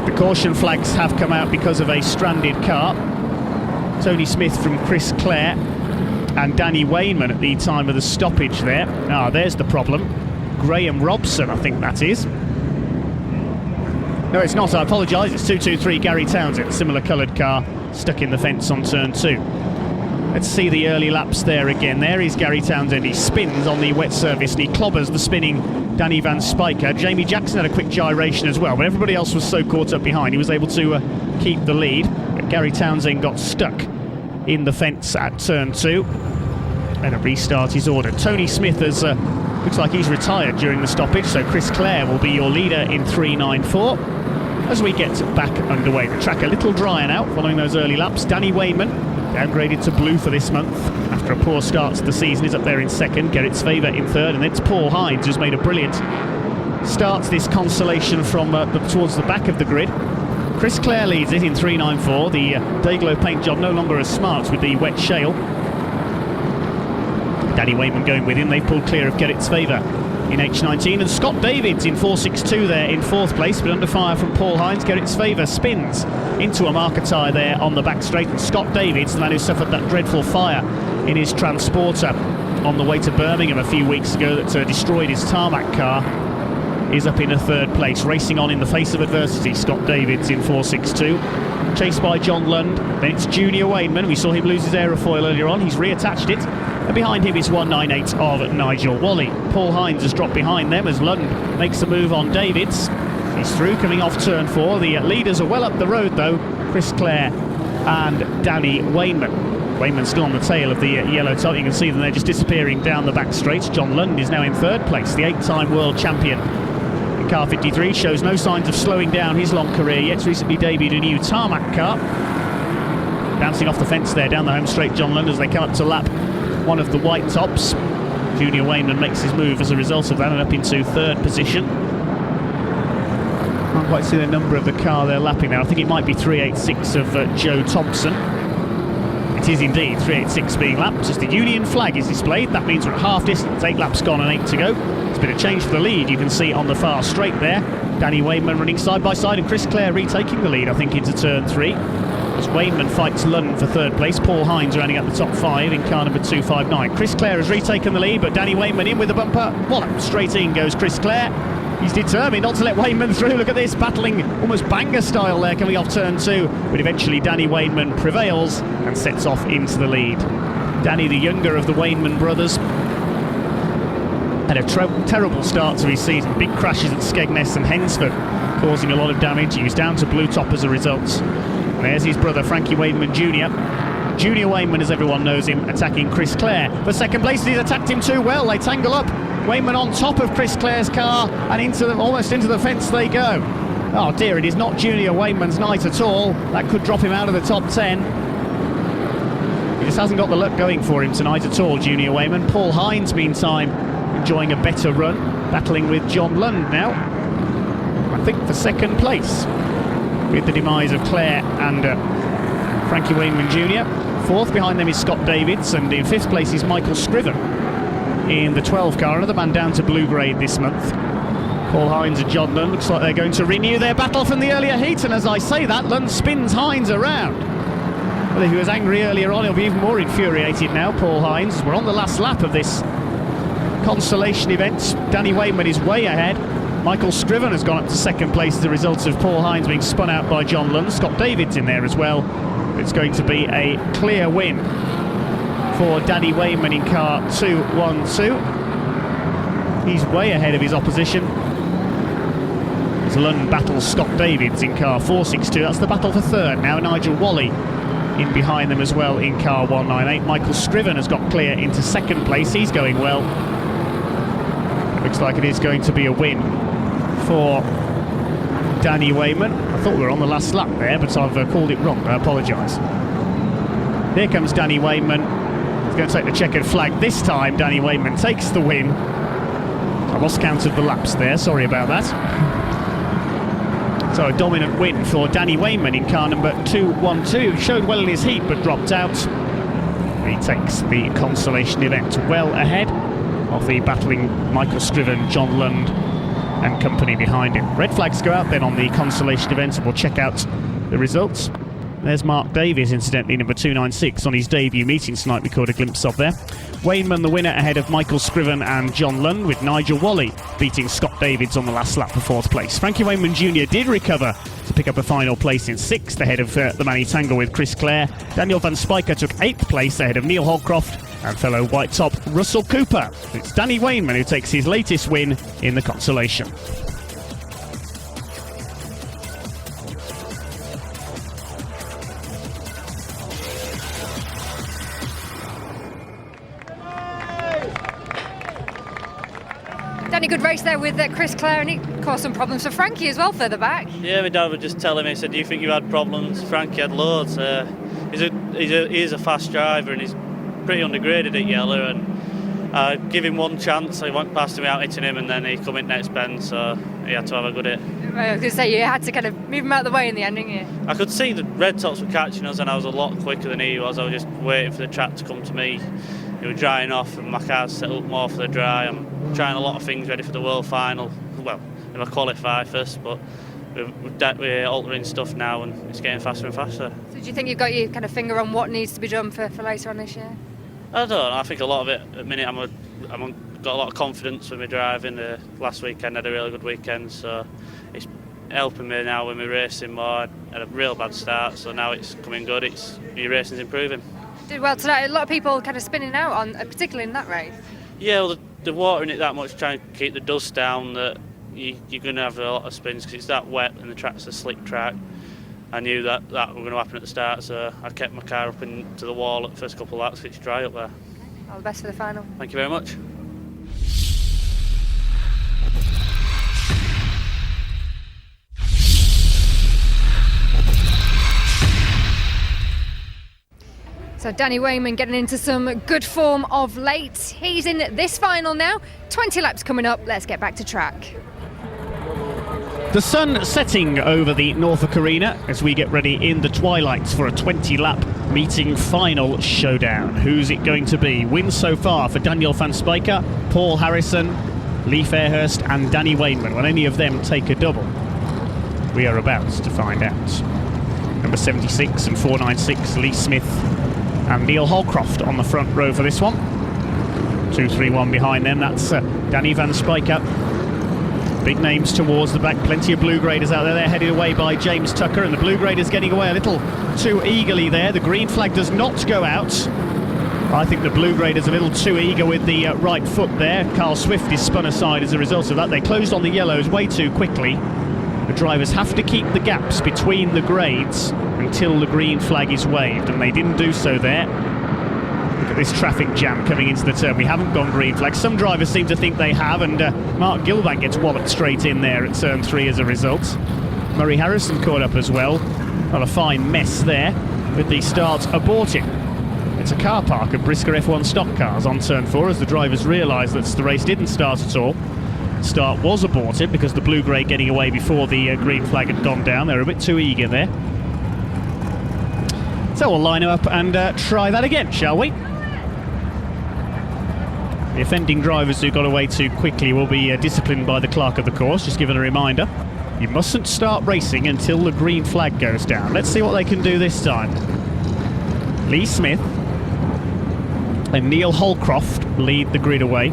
[SPEAKER 5] The caution flags have come out because of a stranded car. Tony Smith from Chris Clare and Danny Wayman at the time of the stoppage there. There's the problem. Graham Robson, I think that is. No, it's not, I apologise. It's 223 Gary Townsend, similar coloured car, stuck in the fence on turn 2. Let's see the early laps there again. There is Gary Townsend. He spins on the wet surface and he clobbers the spinning Danny van Spijker. Jamie Jackson had a quick gyration as well, but everybody else was so caught up behind he was able to keep the lead. But Gary Townsend got stuck in the fence at turn 2. And a restart is ordered. Tony Smith has looks like he's retired during the stoppage, so Chris Clare will be your leader in 3.94 as we get back underway. The track a little drier now following those early laps. Danny Wayman, downgraded to blue for this month after a poor start to the season, is up there in second. Gerrit Sveva in third, and it's Paul Hines who's made a brilliant start to this consolation from towards the back of the grid. Chris Clare leads it in 3.94. The Dayglow paint job no longer as smart with the wet shale. Danny Wayman going with him. They've pulled clear of Gerrit Sveva in H19, and Scott Davids in 4.62 there in 4th place, but under fire from Paul Hines. Gerrit Sveva spins into a marker tyre there on the back straight, and Scott Davids, the man who suffered that dreadful fire in his transporter on the way to Birmingham a few weeks ago that destroyed his tarmac car, is up in a 3rd place, racing on in the face of adversity. Scott Davids in 4.62, chased by John Lund. Then it's Junior Wayman. We saw him lose his aerofoil earlier on. He's reattached it. And behind him is 1.98 of Nigel Wally. Paul Hines has dropped behind them as Lund makes a move on Davids. He's through, coming off turn 4. The leaders are well up the road though, Chris Clare and Danny Wayman. Wayman's still on the tail of the yellow top. You can see them, they're just disappearing down the back straight. John Lund is now in 3rd place, the 8-time world champion in car 53. Shows no signs of slowing down his long career yet. Recently debuted a new tarmac car. Bouncing off the fence there down the home straight, John Lund, as they come up to lap one of the white tops. Junior Wayman makes his move as a result of that and up into 3rd position. Can't quite see the number of the car they're lapping now. I think it might be 3.86 of Joe Thompson. It is indeed 3.86 being lapped as the Union flag is displayed. That means we're at half distance, 8 laps gone and 8 to go. It's been a change for the lead, you can see on the far straight there. Danny Wayman running side by side and Chris Clare retaking the lead, I think, into turn 3. As Wayman fights Lund for 3rd place. Paul Hines rounding up the top 5 in car number 259. Chris Clare has retaken the lead, but Danny Wayman in with the bumper. Wallop, straight in goes Chris Clare. He's determined not to let Wayman through. Look at this, battling almost banger style there coming off turn 2. But eventually Danny Wayman prevails and sets off into the lead. Danny, the younger of the Wayman brothers, had a terrible start to his season. Big crashes at Skegness and Hensford, causing a lot of damage. He was down to blue top as a result. There's his brother Frankie Wayman Jr. Junior Wayman, as everyone knows him, attacking Chris Clare for 2nd place. He's attacked him too well. They tangle up. Wayman on top of Chris Clare's car and almost into the fence they go. Oh dear, it is not Junior Wayman's night at all. That could drop him out of the top 10. He just hasn't got the luck going for him tonight at all, Junior Wayman. Paul Hines, meantime, enjoying a better run, battling with John Lund now, I think for 2nd place, with the demise of Clare and Frankie Wayman Jr. 4th behind them is Scott Davids, and in 5th place is Michael Scriven in the 12 car, another man down to blue grade this month. Paul Hines and John Lund, looks like they're going to renew their battle from the earlier heat, and as I say that, Lund spins Hines around. Well, if he was angry earlier on, he'll be even more infuriated now, Paul Hines. We're on the last lap of this consolation event. Danny Wayman is way ahead. Michael Scriven has gone up to 2nd place as a result of Paul Hines being spun out by John Lund. Scott Davids in there as well. It's going to be a clear win for Danny Wayman in car 212. He's way ahead of his opposition as Lund battles Scott Davids in car 462. That's the battle for 3rd now. Nigel Wally in behind them as well in car 198. Michael Scriven has got clear into 2nd place. He's going well. Looks like it is going to be a win for Danny Wayman. I thought we were on the last lap there, but I've called it wrong. I apologise. Here comes Danny Wayman. He's going to take the checkered flag. This time Danny Wayman takes the win. I lost count of the laps there, sorry about that. So a dominant win for Danny Wayman in car number 212. Showed well in his heat but dropped out. He takes the consolation event well ahead of the battling Michael Scriven, John Lund and company behind him. Red flags go out then on the consolation event, and we'll check out the results. There's Mark Davies, incidentally, number 296 on his debut meeting tonight, we caught a glimpse of there. Wayman the winner ahead of Michael Scriven and John Lund, with Nigel Wally beating Scott Davids on the last lap for 4th place. Frankie Wayman Jr. did recover to pick up a final place in 6th ahead of the man he tangled with, Chris Clare. Daniel van Spijker took 8th place ahead of Neil Holcroft and fellow white top Russell Cooper. It's Danny Wayman who takes his latest win in the consolation.
[SPEAKER 1] Danny, good race there with Chris Clare, and he caused some problems for Frankie as well further back.
[SPEAKER 8] Yeah, my dad would just tell him, he said, do you think you had problems? Frankie had loads. He's a fast driver and he's pretty undergraded at Yellow, and I give him one chance. I went past him without hitting him, and then he come in next bend, so he had to have a good hit.
[SPEAKER 1] I was going to say, you had to kind of move him out of the way in the end, didn't you?
[SPEAKER 8] I could see the red tops were catching us, and I was a lot quicker than he was. I was just waiting for the track to come to me. It was drying off, and my car's set up more for the dry. I'm trying a lot of things ready for the world final. Well, if I qualify first, but we're altering stuff now, and it's getting faster and faster.
[SPEAKER 1] So do you think you've got your kind of finger on what needs to be done for later on this year?
[SPEAKER 8] I don't know. I think a lot of it at the minute, I'm got a lot of confidence with my driving. Last weekend I had a really good weekend, so it's helping me now with my racing more. I had a real bad start, so now it's coming good. Your racing's improving.
[SPEAKER 1] Did well tonight. A lot of people kind of spinning out on, particularly in that race.
[SPEAKER 8] Yeah, well, the watering it that much, trying to keep the dust down, that you're going to have a lot of spins because it's that wet and the track's a slick track. I knew that was going to happen at the start, so I kept my car up into the wall at the first couple of laps. It's dry up there.
[SPEAKER 1] All the best for the final.
[SPEAKER 8] Thank you very much.
[SPEAKER 1] So Danny Wayman getting into some good form of late. He's in this final now. 20 laps coming up. Let's get back to track.
[SPEAKER 5] The sun setting over the Norfolk Arena as we get ready in the twilights for a 20-lap meeting final showdown. Who's it going to be? Wins so far for Daniel van Spijker, Paul Harrison, Lee Fairhurst and Danny Wayman. Will any of them take a double? We are about to find out. Number 76 and 496, Lee Smith and Neil Holcroft on the front row for this one. 231 behind them, that's Danny van Spijker. Big names towards the back, plenty of blue graders out there. They're headed away by James Tucker, and the blue graders getting away a little too eagerly there. The green flag does not go out. I think the blue graders a little too eager with the right foot there. Carl Swift is spun aside as a result of that. They closed on the yellows way too quickly. The drivers have to keep the gaps between the grades until the green flag is waved, and they didn't do so there. Look at this traffic jam coming into the turn. We haven't gone green flag. Some drivers seem to think they have, and Mark Gilbank gets walloped straight in there at turn 3 as a result. Murray Harrison caught up as well. Well, a fine mess there with the start aborting. It's a car park of BRISCA F1 stock cars on turn 4 as the drivers realise that the race didn't start at all. Start was aborted because the blue-grey getting away before the green flag had gone down. They were a bit too eager there. So we'll line up and try that again, shall we? The offending drivers who got away too quickly will be disciplined by the clerk of the course. Just giving a reminder, you mustn't start racing until the green flag goes down. Let's see what they can do this time. Lee Smith and Neil Holcroft lead the grid away.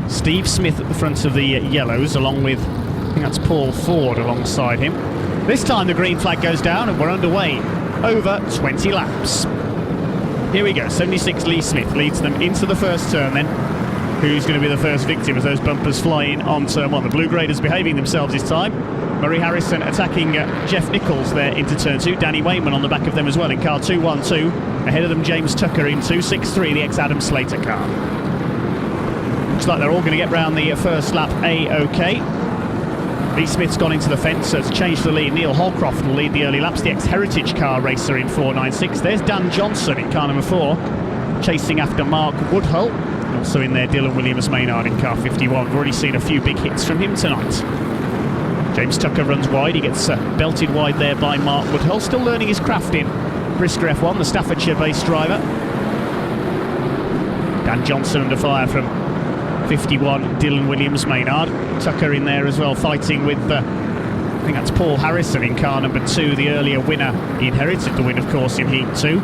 [SPEAKER 5] Steve Smith at the front of the yellows, along with, I think that's Paul Ford alongside him. This time the green flag goes down and we're underway. Over 20 laps. Here we go, 76 Lee Smith leads them into the first turn then. Who's going to be the first victim as those bumpers fly in on turn 1? The blue graders behaving themselves this time. Murray Harrison attacking Jeff Nichols there into turn 2. Danny Wayman on the back of them as well in car 212. Ahead of them James Tucker in 263, the ex-Adam Slater car. Looks like they're all going to get round the first lap A-OK. Lee Smith's gone into the fence, so it's changed the lead. Neil Holcroft will lead the early laps, the ex-Heritage car racer in 496. There's Dan Johnson in car number 4, chasing after Mark Woodhull. Also in there, Dylan Williams-Maynard in car 51. We've already seen a few big hits from him tonight. James Tucker runs wide. He gets belted wide there by Mark Woodhull. Still learning his craft in BRISCA F1, the Staffordshire-based driver. Dan Johnson under fire from 51, Dylan Williams-Maynard. Tucker in there as well, fighting with, I think that's Paul Harrison in car number 2, the earlier winner. He inherited the win, of course, in Heat 2.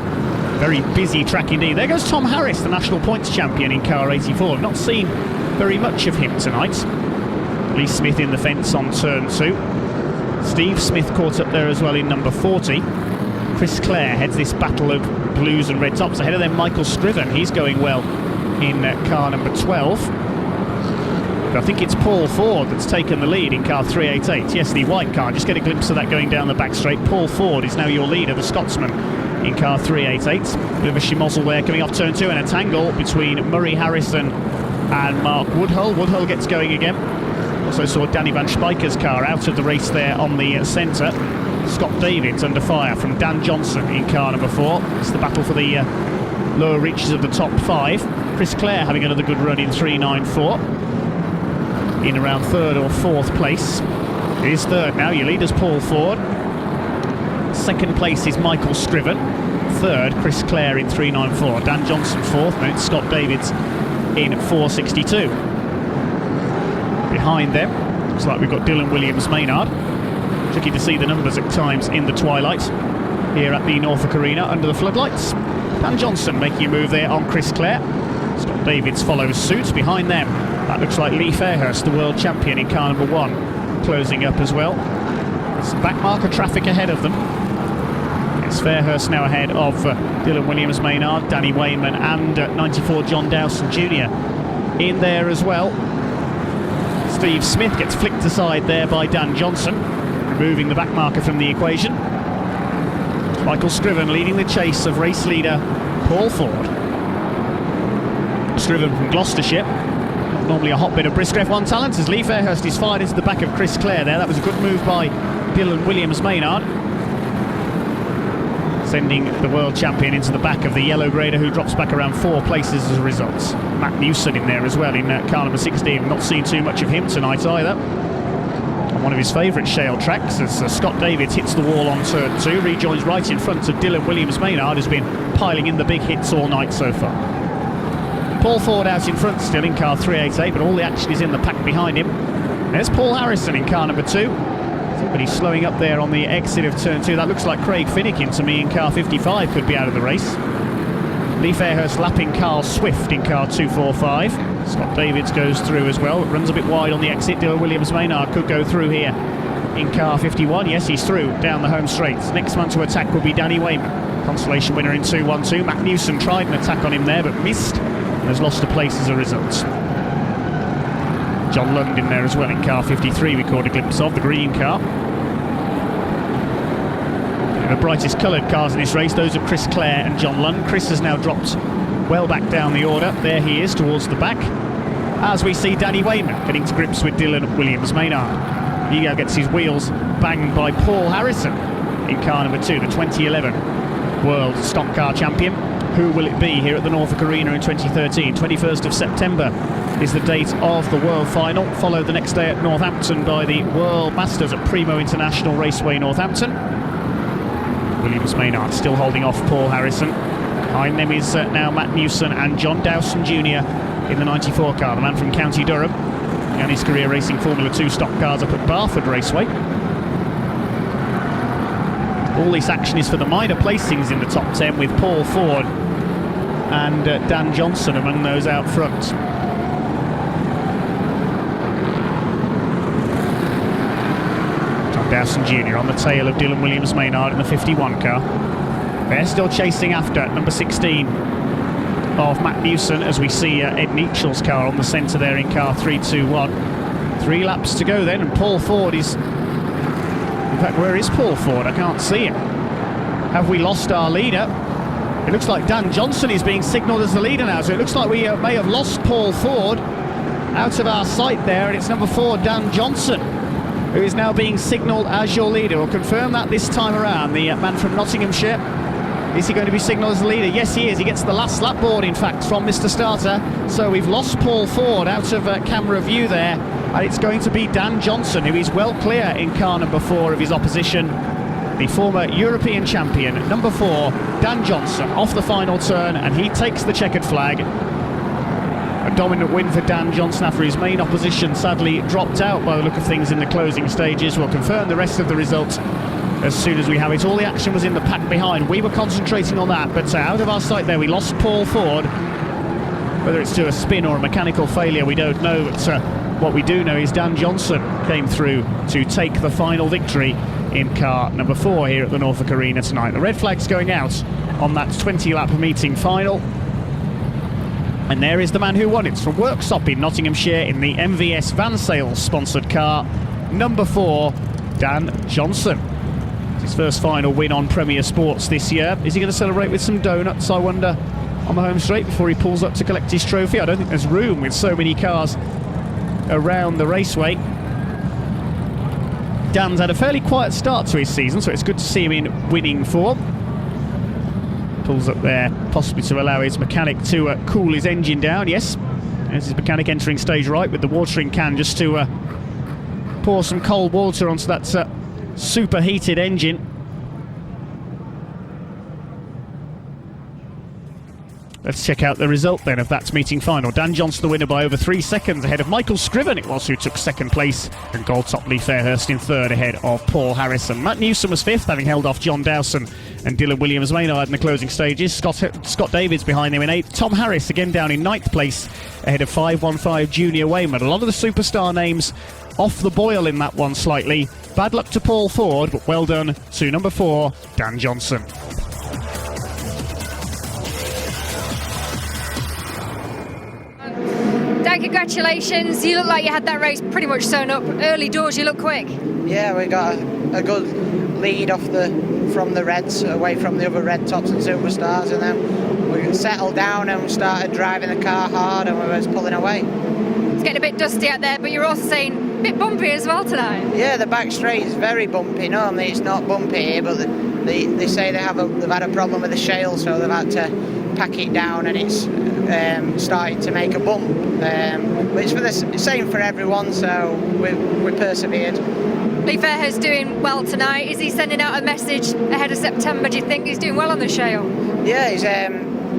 [SPEAKER 5] Very busy track indeed. There goes Tom Harris, the national points champion in car 84. I've not seen very much of him tonight. Lee Smith in the fence on turn 2. Steve Smith caught up there as well in number 40. Chris Clare heads this battle of blues and red tops. Ahead of them, Michael Scriven. He's going well in car number 12. But I think it's Paul Ford that's taken the lead in car 388. Yes, the white car. Just get a glimpse of that going down the back straight. Paul Ford is now your leader, the Scotsman, in car 388. Bit of a schmozzle there coming off turn 2, and a tangle between Murray Harrison and Mark Woodhull. Woodhull gets going again. Also saw Danny Van Spijker's car out of the race there on the centre. Scott Davids under fire from Dan Johnson in car number 4. It's the battle for the lower reaches of the top 5. Chris Clare having another good run in 394. In around 3rd or 4th place. It is 3rd now. Your leader's Paul Ford. 2nd place is Michael Scriven. 3rd, Chris Clare in 394. Dan Johnson 4th. Now it's Scott Davids in 462. Behind them, looks like we've got Dylan Williams Maynard. Tricky to see the numbers at times in the twilight here at the Norfolk Arena under the floodlights. Dan Johnson making a move there on Chris Clare. Scott Davids follows suit. Behind them, that looks like Lee Fairhurst, the world champion in car number 1, closing up as well. Some back marker traffic ahead of them. It's Fairhurst now ahead of Dylan Williams Maynard, Danny Wayman and 94 John Dowson Jr. in there as well. Steve Smith gets flicked aside there by Dan Johnson, removing the back marker from the equation. Michael Scriven leading the chase of race leader Paul Ford. Scriven from Gloucestershire, normally a hotbed of BRISCA F1 talent, as Lee Fairhurst is fired into the back of Chris Clare there. That was a good move by Dylan Williams Maynard, sending the world champion into the back of the yellow grader, who drops back around 4 places as a result. Matt Newson in there as well in car number 16. Not seen too much of him tonight either. On one of his favourite shale tracks, as Scott Davids hits the wall on turn 2, rejoins right in front of Dylan Williams Maynard, who's been piling in the big hits all night so far. Paul Ford out in front still in car 388, but all the action is in the pack behind him. There's Paul Harrison in car number 2. But he's slowing up there on the exit of turn 2. That looks like Craig Finnegan to me in car 55 could be out of the race. Lee Fairhurst lapping Carl Swift in car 245. Scott Davids goes through as well. Runs a bit wide on the exit. Dylan Williams Maynard could go through here in car 51. Yes, he's through down the home straights. Next one to attack will be Danny Wayman. Consolation winner in 212. Matt Newson tried an attack on him there but missed and has lost a place as a result. John Lund in there as well in car 53, we caught a glimpse of, the green car. The brightest coloured cars in this race, those of Chris Clare and John Lund. Chris has now dropped well back down the order. There he is towards the back, as we see Danny Wayman getting to grips with Dylan Williams Maynard. He now gets his wheels banged by Paul Harrison in car number 2, the 2011 World Stock Car Champion. Who will it be here at the Norfolk Arena in 2013? 21st of September is the date of the World Final, followed the next day at Northampton by the World Masters at Primo International Raceway Northampton. Williams Maynard still holding off Paul Harrison. Behind them is now Matt Newson and John Dowson Jr. in the 94 car, the man from County Durham. Began his career racing Formula 2 stock cars up at Barford Raceway. All this action is for the minor placings in the top 10, with Paul Ford and Dan Johnson among those out front. John Dowson Jr. on the tail of Dylan Williams Maynard in the 51 car. They're still chasing after number 16 of Matt Newson, as we see Ed Neitchell's car on the centre there in car 321. 3 laps to go then, and Paul Ford is... In fact, where is Paul Ford? I can't see him. Have we lost our leader? It looks like Dan Johnson is being signalled as the leader now, so it looks like we may have lost Paul Ford out of our sight there, and it's number 4, Dan Johnson, who is now being signalled as your leader. We'll confirm that this time around. The man from Nottinghamshire, is he going to be signalled as the leader? Yes, he is. He gets the last lap board, in fact, from Mr. Starter. So we've lost Paul Ford out of camera view there, and it's going to be Dan Johnson, who is well clear in car number 4 of his opposition. The former European champion, number 4, Dan Johnson, off the final turn, and he takes the checkered flag. A dominant win for Dan Johnson after his main opposition sadly dropped out by the look of things in the closing stages. We'll confirm the rest of the result as soon as we have it. All the action was in the pack behind. We were concentrating on that, but out of our sight there, we lost Paul Ford. Whether it's to a spin or a mechanical failure, we don't know, but what we do know is Dan Johnson came through to take the final victory in car number 4 here at the Norfolk Arena tonight. The red flag's going out on that 20-lap meeting final. And there is the man who won it from Worksop in Nottinghamshire in the MVS Van Sales sponsored car, number 4, Dan Johnson. It's his first final win on Premier Sports this year. Is he going to celebrate with some donuts, I wonder, on the home straight before he pulls up to collect his trophy? I don't think there's room with so many cars around the raceway. Dan's had a fairly quiet start to his season, so it's good to see him in winning form. Pulls up there, possibly to allow his mechanic to cool his engine down. Yes, there's his mechanic entering stage right with the watering can just to pour some cold water onto that superheated engine. Let's check out the result then of that meeting final. Dan Johnson the winner by over 3 seconds ahead of Michael Scriven, it was, who took second place, and Goldtop Lee Fairhurst in third ahead of Paul Harrison. Matt Newsom was fifth, having held off John Dowson and Dylan Williams-Maynard in the closing stages. Scott Davids behind him in eighth. Tom Harris again down in ninth place ahead of 515 Junior Wayman. A lot of the superstar names off the boil in that one slightly. Bad luck to Paul Ford, but well done to number 4, Dan Johnson.
[SPEAKER 1] Dan, congratulations. You look like you had that race pretty much sewn up. Early doors, you look quick.
[SPEAKER 9] Yeah, we got a good lead from the Reds, away from the other Red Tops and Superstars, and then we settled down and started driving the car hard, and we was pulling away.
[SPEAKER 1] It's getting a bit dusty out there, but you're also saying a bit bumpy as well tonight.
[SPEAKER 9] Yeah, the back straight is very bumpy. Normally it's not bumpy here, but they say they've had a problem with the shale, so they've had to pack it down, and it's starting to make a bump. But it's for the same for everyone, so we persevered.
[SPEAKER 1] Lee Fairhurst doing well tonight. Is he sending out a message ahead of September? Do you think he's doing well on the shale?
[SPEAKER 9] Yeah, he's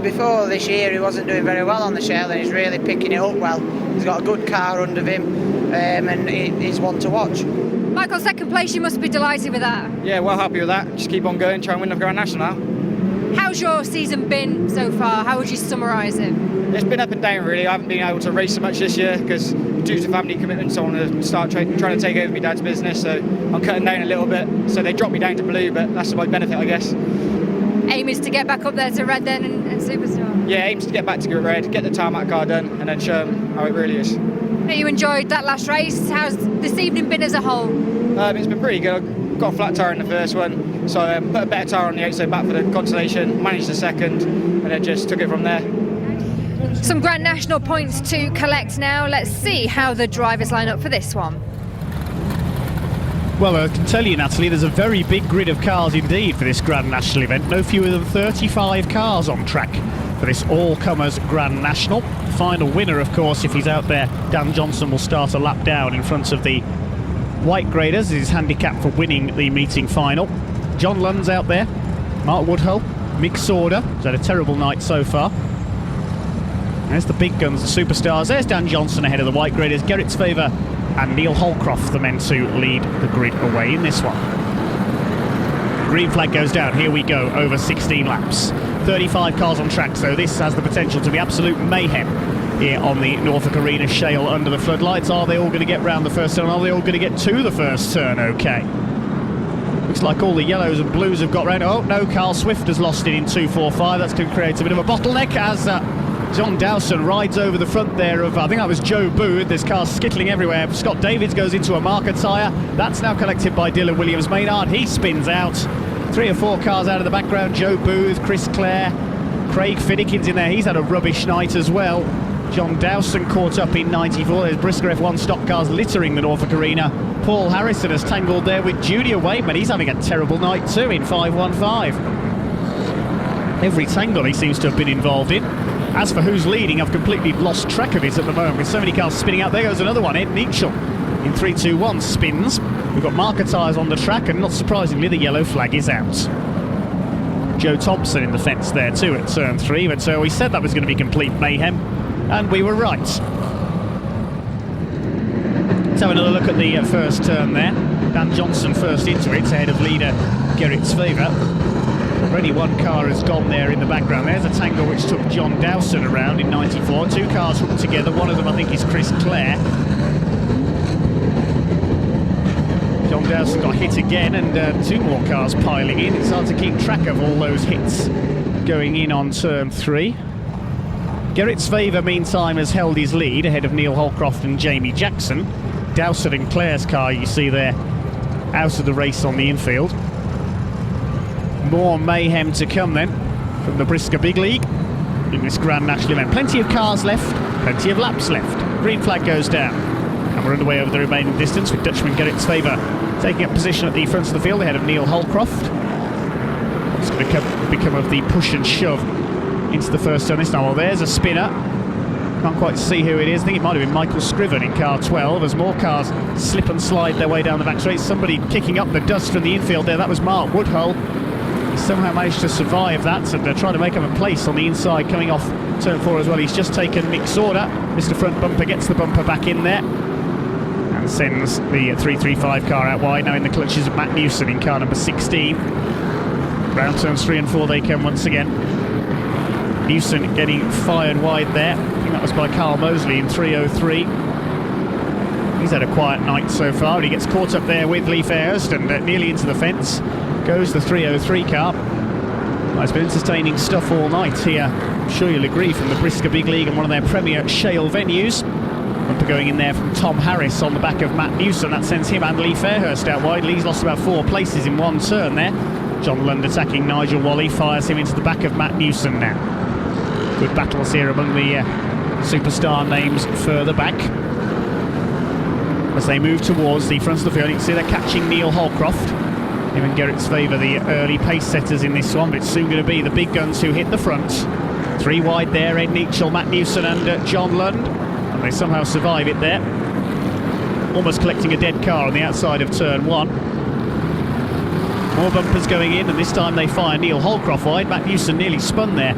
[SPEAKER 9] before this year he wasn't doing very well on the shale, and he's really picking it up well. He's got a good car under him, and he's one to watch.
[SPEAKER 1] Michael, second place, you must be delighted with that.
[SPEAKER 10] Yeah, well happy with that. Just keep on going, try and win the Grand National now.
[SPEAKER 1] How's your season been so far? How would you summarise it?
[SPEAKER 10] It's been up and down really. I haven't been able to race so much this year because due to family commitments I want to start trying to take over my dad's business, so I'm cutting down a little bit. So they dropped me down to blue, but that's to my benefit, I guess.
[SPEAKER 1] Aim is to get back up there to red then and Superstar?
[SPEAKER 10] Yeah, aim is to get back to red, get the tarmac car done, and then show them how it really is.
[SPEAKER 1] You enjoyed that last race. How's this evening been as a whole?
[SPEAKER 10] It's been pretty good. I got a flat tyre in the first one, so I put a better tyre on the outside back for the consolation, managed the second, and then just took it from there.
[SPEAKER 1] Some Grand National points to collect now. Let's see how the drivers line up for this one.
[SPEAKER 5] Well, I can tell you, Natalie, there's a very big grid of cars indeed for this Grand National event. No fewer than 35 cars on track for this all-comers Grand National. Final winner, of course, if he's out there, Dan Johnson will start a lap down in front of the white graders. His handicap for winning the meeting final. John Lund's out there, Mark Woodhull, Mick Sorda, who's had a terrible night so far. There's the big guns, the superstars. There's Dan Johnson ahead of the white graders, Gerrit Sveva and Neil Holcroft, the men to lead the grid away in this one. Green flag goes down, here we go, over 16 laps. 35 cars on track, so this has the potential to be absolute mayhem here on the Norfolk Arena shale under the floodlights. Are they all going to get round the first turn? Are they all going to get to the first turn okay? Looks like all the yellows and blues have got round. Oh no, Carl Swift has lost it in 2.45. That's going to create a bit of a bottleneck as John Dowson rides over the front there of, I think that was Joe Booth. There's cars skittling everywhere. Scott Davids goes into a marker tyre. That's now collected by Dylan Williams-Maynard. He spins out. 3 or 4 cars out of the background. Joe Booth, Chris Clare, Craig Finnecans in there. He's had a rubbish night as well. John Dowson caught up in 94. There's BRISCA F1 stock cars littering the Norfolk Arena. Paul Harrison has tangled there with Junior Wayman. He's having a terrible night too in 5.15. Every tangle he seems to have been involved in. As for who's leading, I've completely lost track of it at the moment with so many cars spinning out. There goes another one, Ed Neitchell in 3.21 spins. We've got marker tyres on the track, and not surprisingly the yellow flag is out. Joe Thompson in the fence there too at turn 3, but we said that was going to be complete mayhem, and we were right. Let's have another look at the first turn there. Dan Johnson first into it, ahead of leader Gerrit Sveva. Already one car has gone there in the background. There's a tangle which took John Dowson around in 94. 2 cars hooked together. One of them, I think, is Chris Clare. John Dowson got hit again, and 2 more cars piling in. It's hard to keep track of all those hits going in on turn 3. Gerrit's Favour, meantime, has held his lead ahead of Neil Holcroft and Jamie Jackson. Dowsett and Clare's car, you see there, out of the race on the infield. More mayhem to come then from the BRISCA Big League in this Grand National event. Plenty of cars left, plenty of laps left. Green flag goes down, and we're underway over the remaining distance with Dutchman Gerrit's Favour taking up position at the front of the field ahead of Neil Holcroft. It's going to become of the push and shove into the first turn this time. Well, there's a spinner. Can't quite see who it is. I think it might have been Michael Scriven in car 12 as more cars slip and slide their way down the back straight. Somebody kicking up the dust from the infield there. That was Mark Woodhull. He somehow managed to survive that, and trying to make up a place on the inside coming off turn 4 as well. He's just taken mixed order. Mr. Front Bumper gets the bumper back in there and sends the 335 car out wide, now in the clutches of Matt Newson in car number 16. Round turns 3 and 4 they come once again. Newson getting fired wide there. I think that was by Carl Mosley in 303. He's had a quiet night so far, and he gets caught up there with Lee Fairhurst and nearly into the fence goes the 303 car. Well, it's been entertaining stuff all night here, I'm sure you'll agree, from the BRISCA Big League and one of their premier shale venues. Bumper going in there from Tom Harris on the back of Matt Newson. That sends him and Lee Fairhurst out wide. Lee's lost about 4 places in one turn there. John Lund attacking Nigel Wally, fires him into the back of Matt Newson now. Good battles here among the superstar names further back. As they move towards the front of the field, you can see they're catching Neil Holcroft. Him and Gerrit's Favour, the early pace setters in this one, but it's soon going to be the big guns who hit the front. 3 wide there, Ed Neachel, Matt Newson and John Lund. And they somehow survive it there. Almost collecting a dead car on the outside of turn 1. More bumpers going in, and this time they fire Neil Holcroft wide. Matt Newson nearly spun there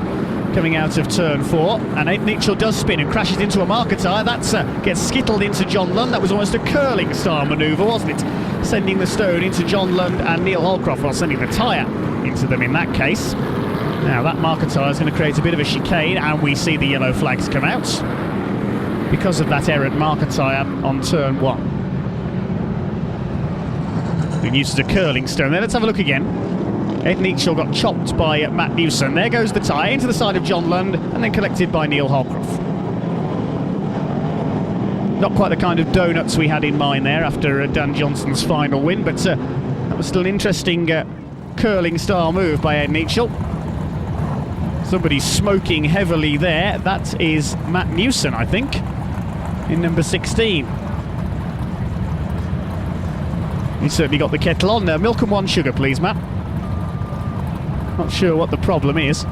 [SPEAKER 5] coming out of turn 4, and Ed Neachel does spin and crashes into a marker tyre. That gets skittled into John Lund. That was almost a curling style manoeuvre, wasn't it? Sending the stone into John Lund and Neil Holcroft, while sending the tyre into them in that case. Now that marker tyre is going to create a bit of a chicane, and we see the yellow flags come out because of that errant marker tyre on turn 1. Being used as a curling stone there. Let's have a look again. Ed Neachel got chopped by Matt Newson. There goes the tyre into the side of John Lund and then collected by Neil Holcroft. Not quite the kind of donuts we had in mind there after Dan Johnson's final win, but that was still an interesting curling style move by Ed Neachel. Somebody's smoking heavily there. That is Matt Newson, I think, in number 16. He's certainly got the kettle on there. Milk and 1 sugar, please, Matt. Not sure what the problem is.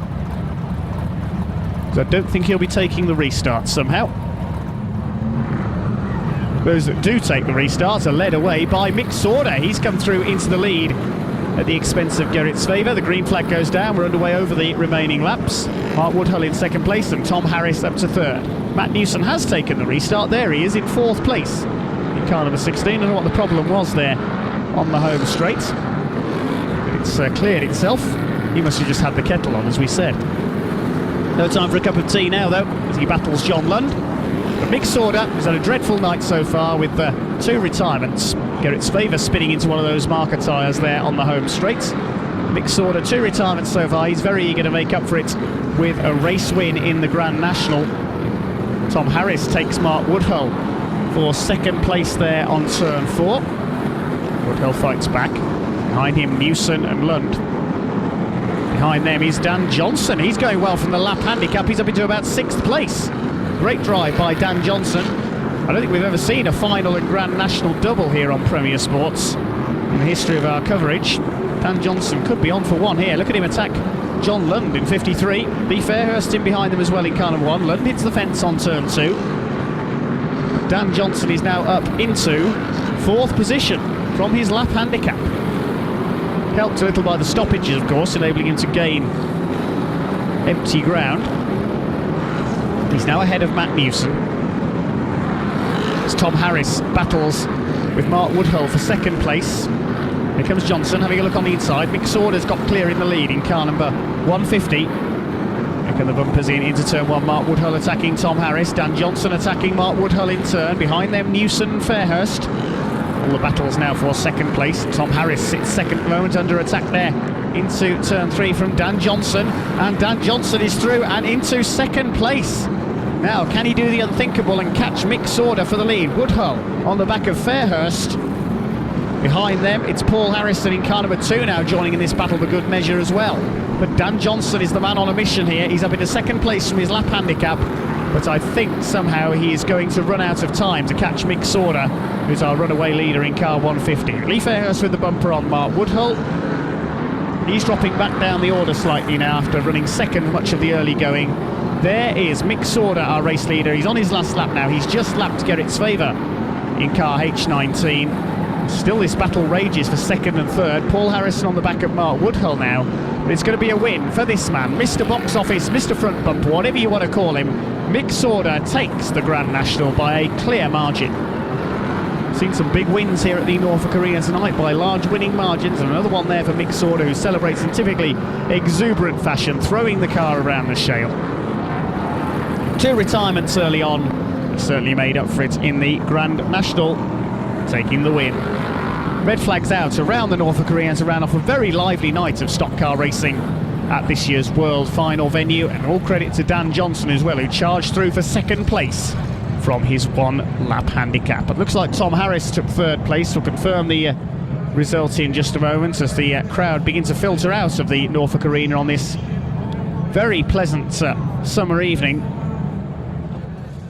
[SPEAKER 5] I don't think he'll be taking the restart somehow. Those that do take the restarts are led away by Mick Sauder. He's come through into the lead at the expense of Gerrit's Favour. The green flag goes down. We're underway over the remaining laps. Mark Woodhull in second place and Tom Harris up to third. Matt Newson has taken the restart. There he is in 4th place in car number 16. I don't know what the problem was there on the home straight. It's cleared itself. He must have just had the kettle on, as we said. No time for a cup of tea now, though, as he battles John Lund. But Mick Sauder has had a dreadful night so far with 2 retirements. Gerrit's Favour spinning into one of those marker tyres there on the home straight. Mick Sauder, 2 retirements so far. He's very eager to make up for it with a race win in the Grand National. Tom Harris takes Mark Woodhull for 2nd place there on turn 4. Woodhull fights back. Behind him, Newson and Lund. Behind them is Dan Johnson. He's going well from the lap handicap. He's up into about 6th place. Great drive by Dan Johnson. I don't think we've ever seen a final and Grand National double here on Premier Sports in the history of our coverage. Dan Johnson could be on for one here. Look at him attack John Lund in 53. Lee Fairhurst in behind them as well in car number 1. Lund hits the fence on turn 2. Dan Johnson is now up into 4th position from his lap handicap. Helped a little by the stoppages, of course, enabling him to gain empty ground. He's now ahead of Matt Newson. As Tom Harris battles with Mark Woodhull for 2nd place. Here comes Johnson having a look on the inside. Mick Sauder's got clear in the lead in car number 150. Here come the bumpers in into turn 1. Mark Woodhull attacking Tom Harris. Dan Johnson attacking Mark Woodhull in turn. Behind them, Newson and Fairhurst. All the battles now for second place. Tom Harris sits second at the moment, under attack there into turn 3 from Dan Johnson, and Dan Johnson is through and into second place. Now, can he do the unthinkable and catch Mick Sauder for the lead? Woodhull on the back of Fairhurst. Behind them, it's Paul Harrison in car number 2 now, joining in this battle for good measure as well. But Dan Johnson is the man on a mission here. He's up into second place from his lap handicap, but I think somehow he is going to run out of time to catch Mick Sauder, who's our runaway leader in car 150. Lee Fairhurst with the bumper on Mark Woodhull. He's dropping back down the order slightly now after running second much of the early going. There is Mick Sauder, our race leader. He's on his last lap now. He's just lapped Gerrit's favour in car H19. Still this battle rages for second and third. Paul Harrison on the back of Mark Woodhull now. But it's going to be a win for this man, Mr. Box Office, Mr. Front Bumper, whatever you want to call him. Mick Sauder takes the Grand National by a clear margin. Seen some big wins here at the Norfolk Arena tonight by large winning margins, and another one there for Mick Sauder, who celebrates in typically exuberant fashion, throwing the car around the shale. 2 retirements early on. He certainly made up for it in the Grand National, taking the win. Red flags out around the Norfolk Arena to round off a very lively night of stock car racing at this year's World Final venue, and all credit to Dan Johnson as well, who charged through for second place from his 1 lap handicap. It looks like Tom Harris took third place. We'll confirm the result in just a moment as the crowd begins to filter out of the Norfolk Arena on this very pleasant summer evening.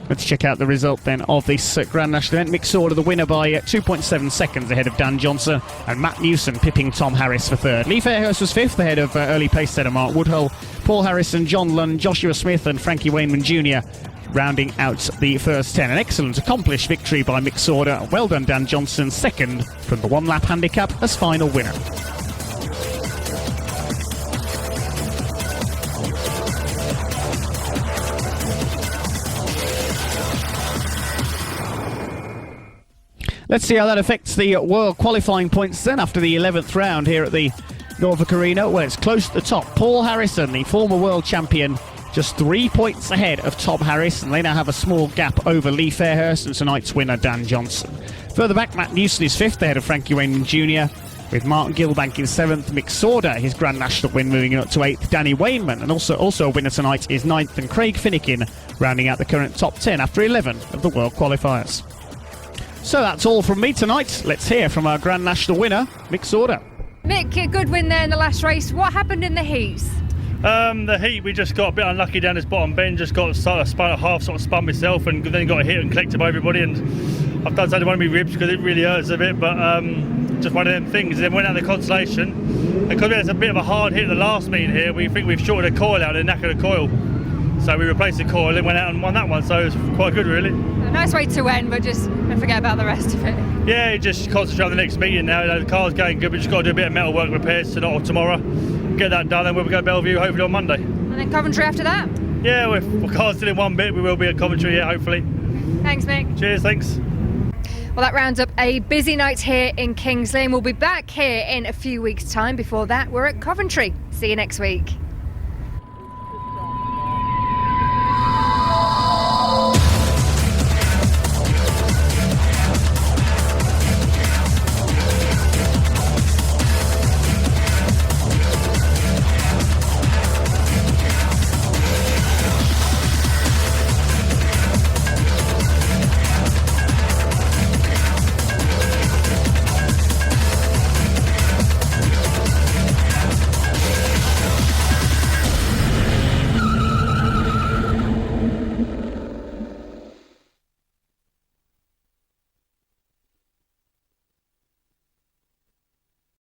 [SPEAKER 5] Let's check out the result then of this Grand National event. Mick Sauder the winner by 2.7 seconds ahead of Dan Johnson, and Matt Newson pipping Tom Harris for third. Lee Fairhurst was 5th ahead of early pace setter Mark Woodhull. Paul Harrison, John Lund, Joshua Smith and Frankie Wainman Jr. rounding out the first 10. An excellent accomplished victory by Mick Sauder. Well done Dan Johnson, second from the 1 lap handicap as final winner. Let's see how that affects the world qualifying points then after the 11th round here at the Norfolk Arena. Well, it's close to the top. Paul Harrison, the former world champion, just 3 points ahead of Tom Harris, and they now have a small gap over Lee Fairhurst and tonight's winner Dan Johnson. Further back, Matt Newson is 5th ahead of Frankie Wainman Jr., with Martin Gilbank in 7th. Mick Sauder, his Grand National win, moving up to 8th. Danny Wainman, and also a winner tonight, is 9th, and Craig Finnegan rounding out the current top 10 after 11 of the world qualifiers. So that's all from me tonight. Let's hear from our Grand National winner, Mick Sauder.
[SPEAKER 1] Mick, a good win there in the last race. What happened in the heats?
[SPEAKER 4] The heat, we just got a bit unlucky down this bottom bend. Just got spun myself, and then got hit and collected by everybody. And I've done something to one of my ribs because it really hurts a bit. But just one of them things. Then went out the consolation, and because we had a bit of a hard hit at the last meeting here, we think we've shorted a coil out, the knack of the coil. So we replaced the coil and went out and won that one. So it was quite good, really.
[SPEAKER 1] A nice way to end, but just don't forget about the rest of it.
[SPEAKER 4] Yeah, just concentrate on the next meeting now. You know, the car's going good. We just got to do a bit of metal work repairs tonight or tomorrow. Get that done, and we'll go to Bellevue hopefully on Monday.
[SPEAKER 1] And then Coventry after that?
[SPEAKER 4] Yeah, if the car's still in one bit, we will be at Coventry, yeah, hopefully.
[SPEAKER 1] Thanks, Mick.
[SPEAKER 4] Cheers, thanks.
[SPEAKER 1] Well, that rounds up a busy night here in Kings Lynn. We'll be back here in a few weeks' time. Before that, we're at Coventry. See you next week.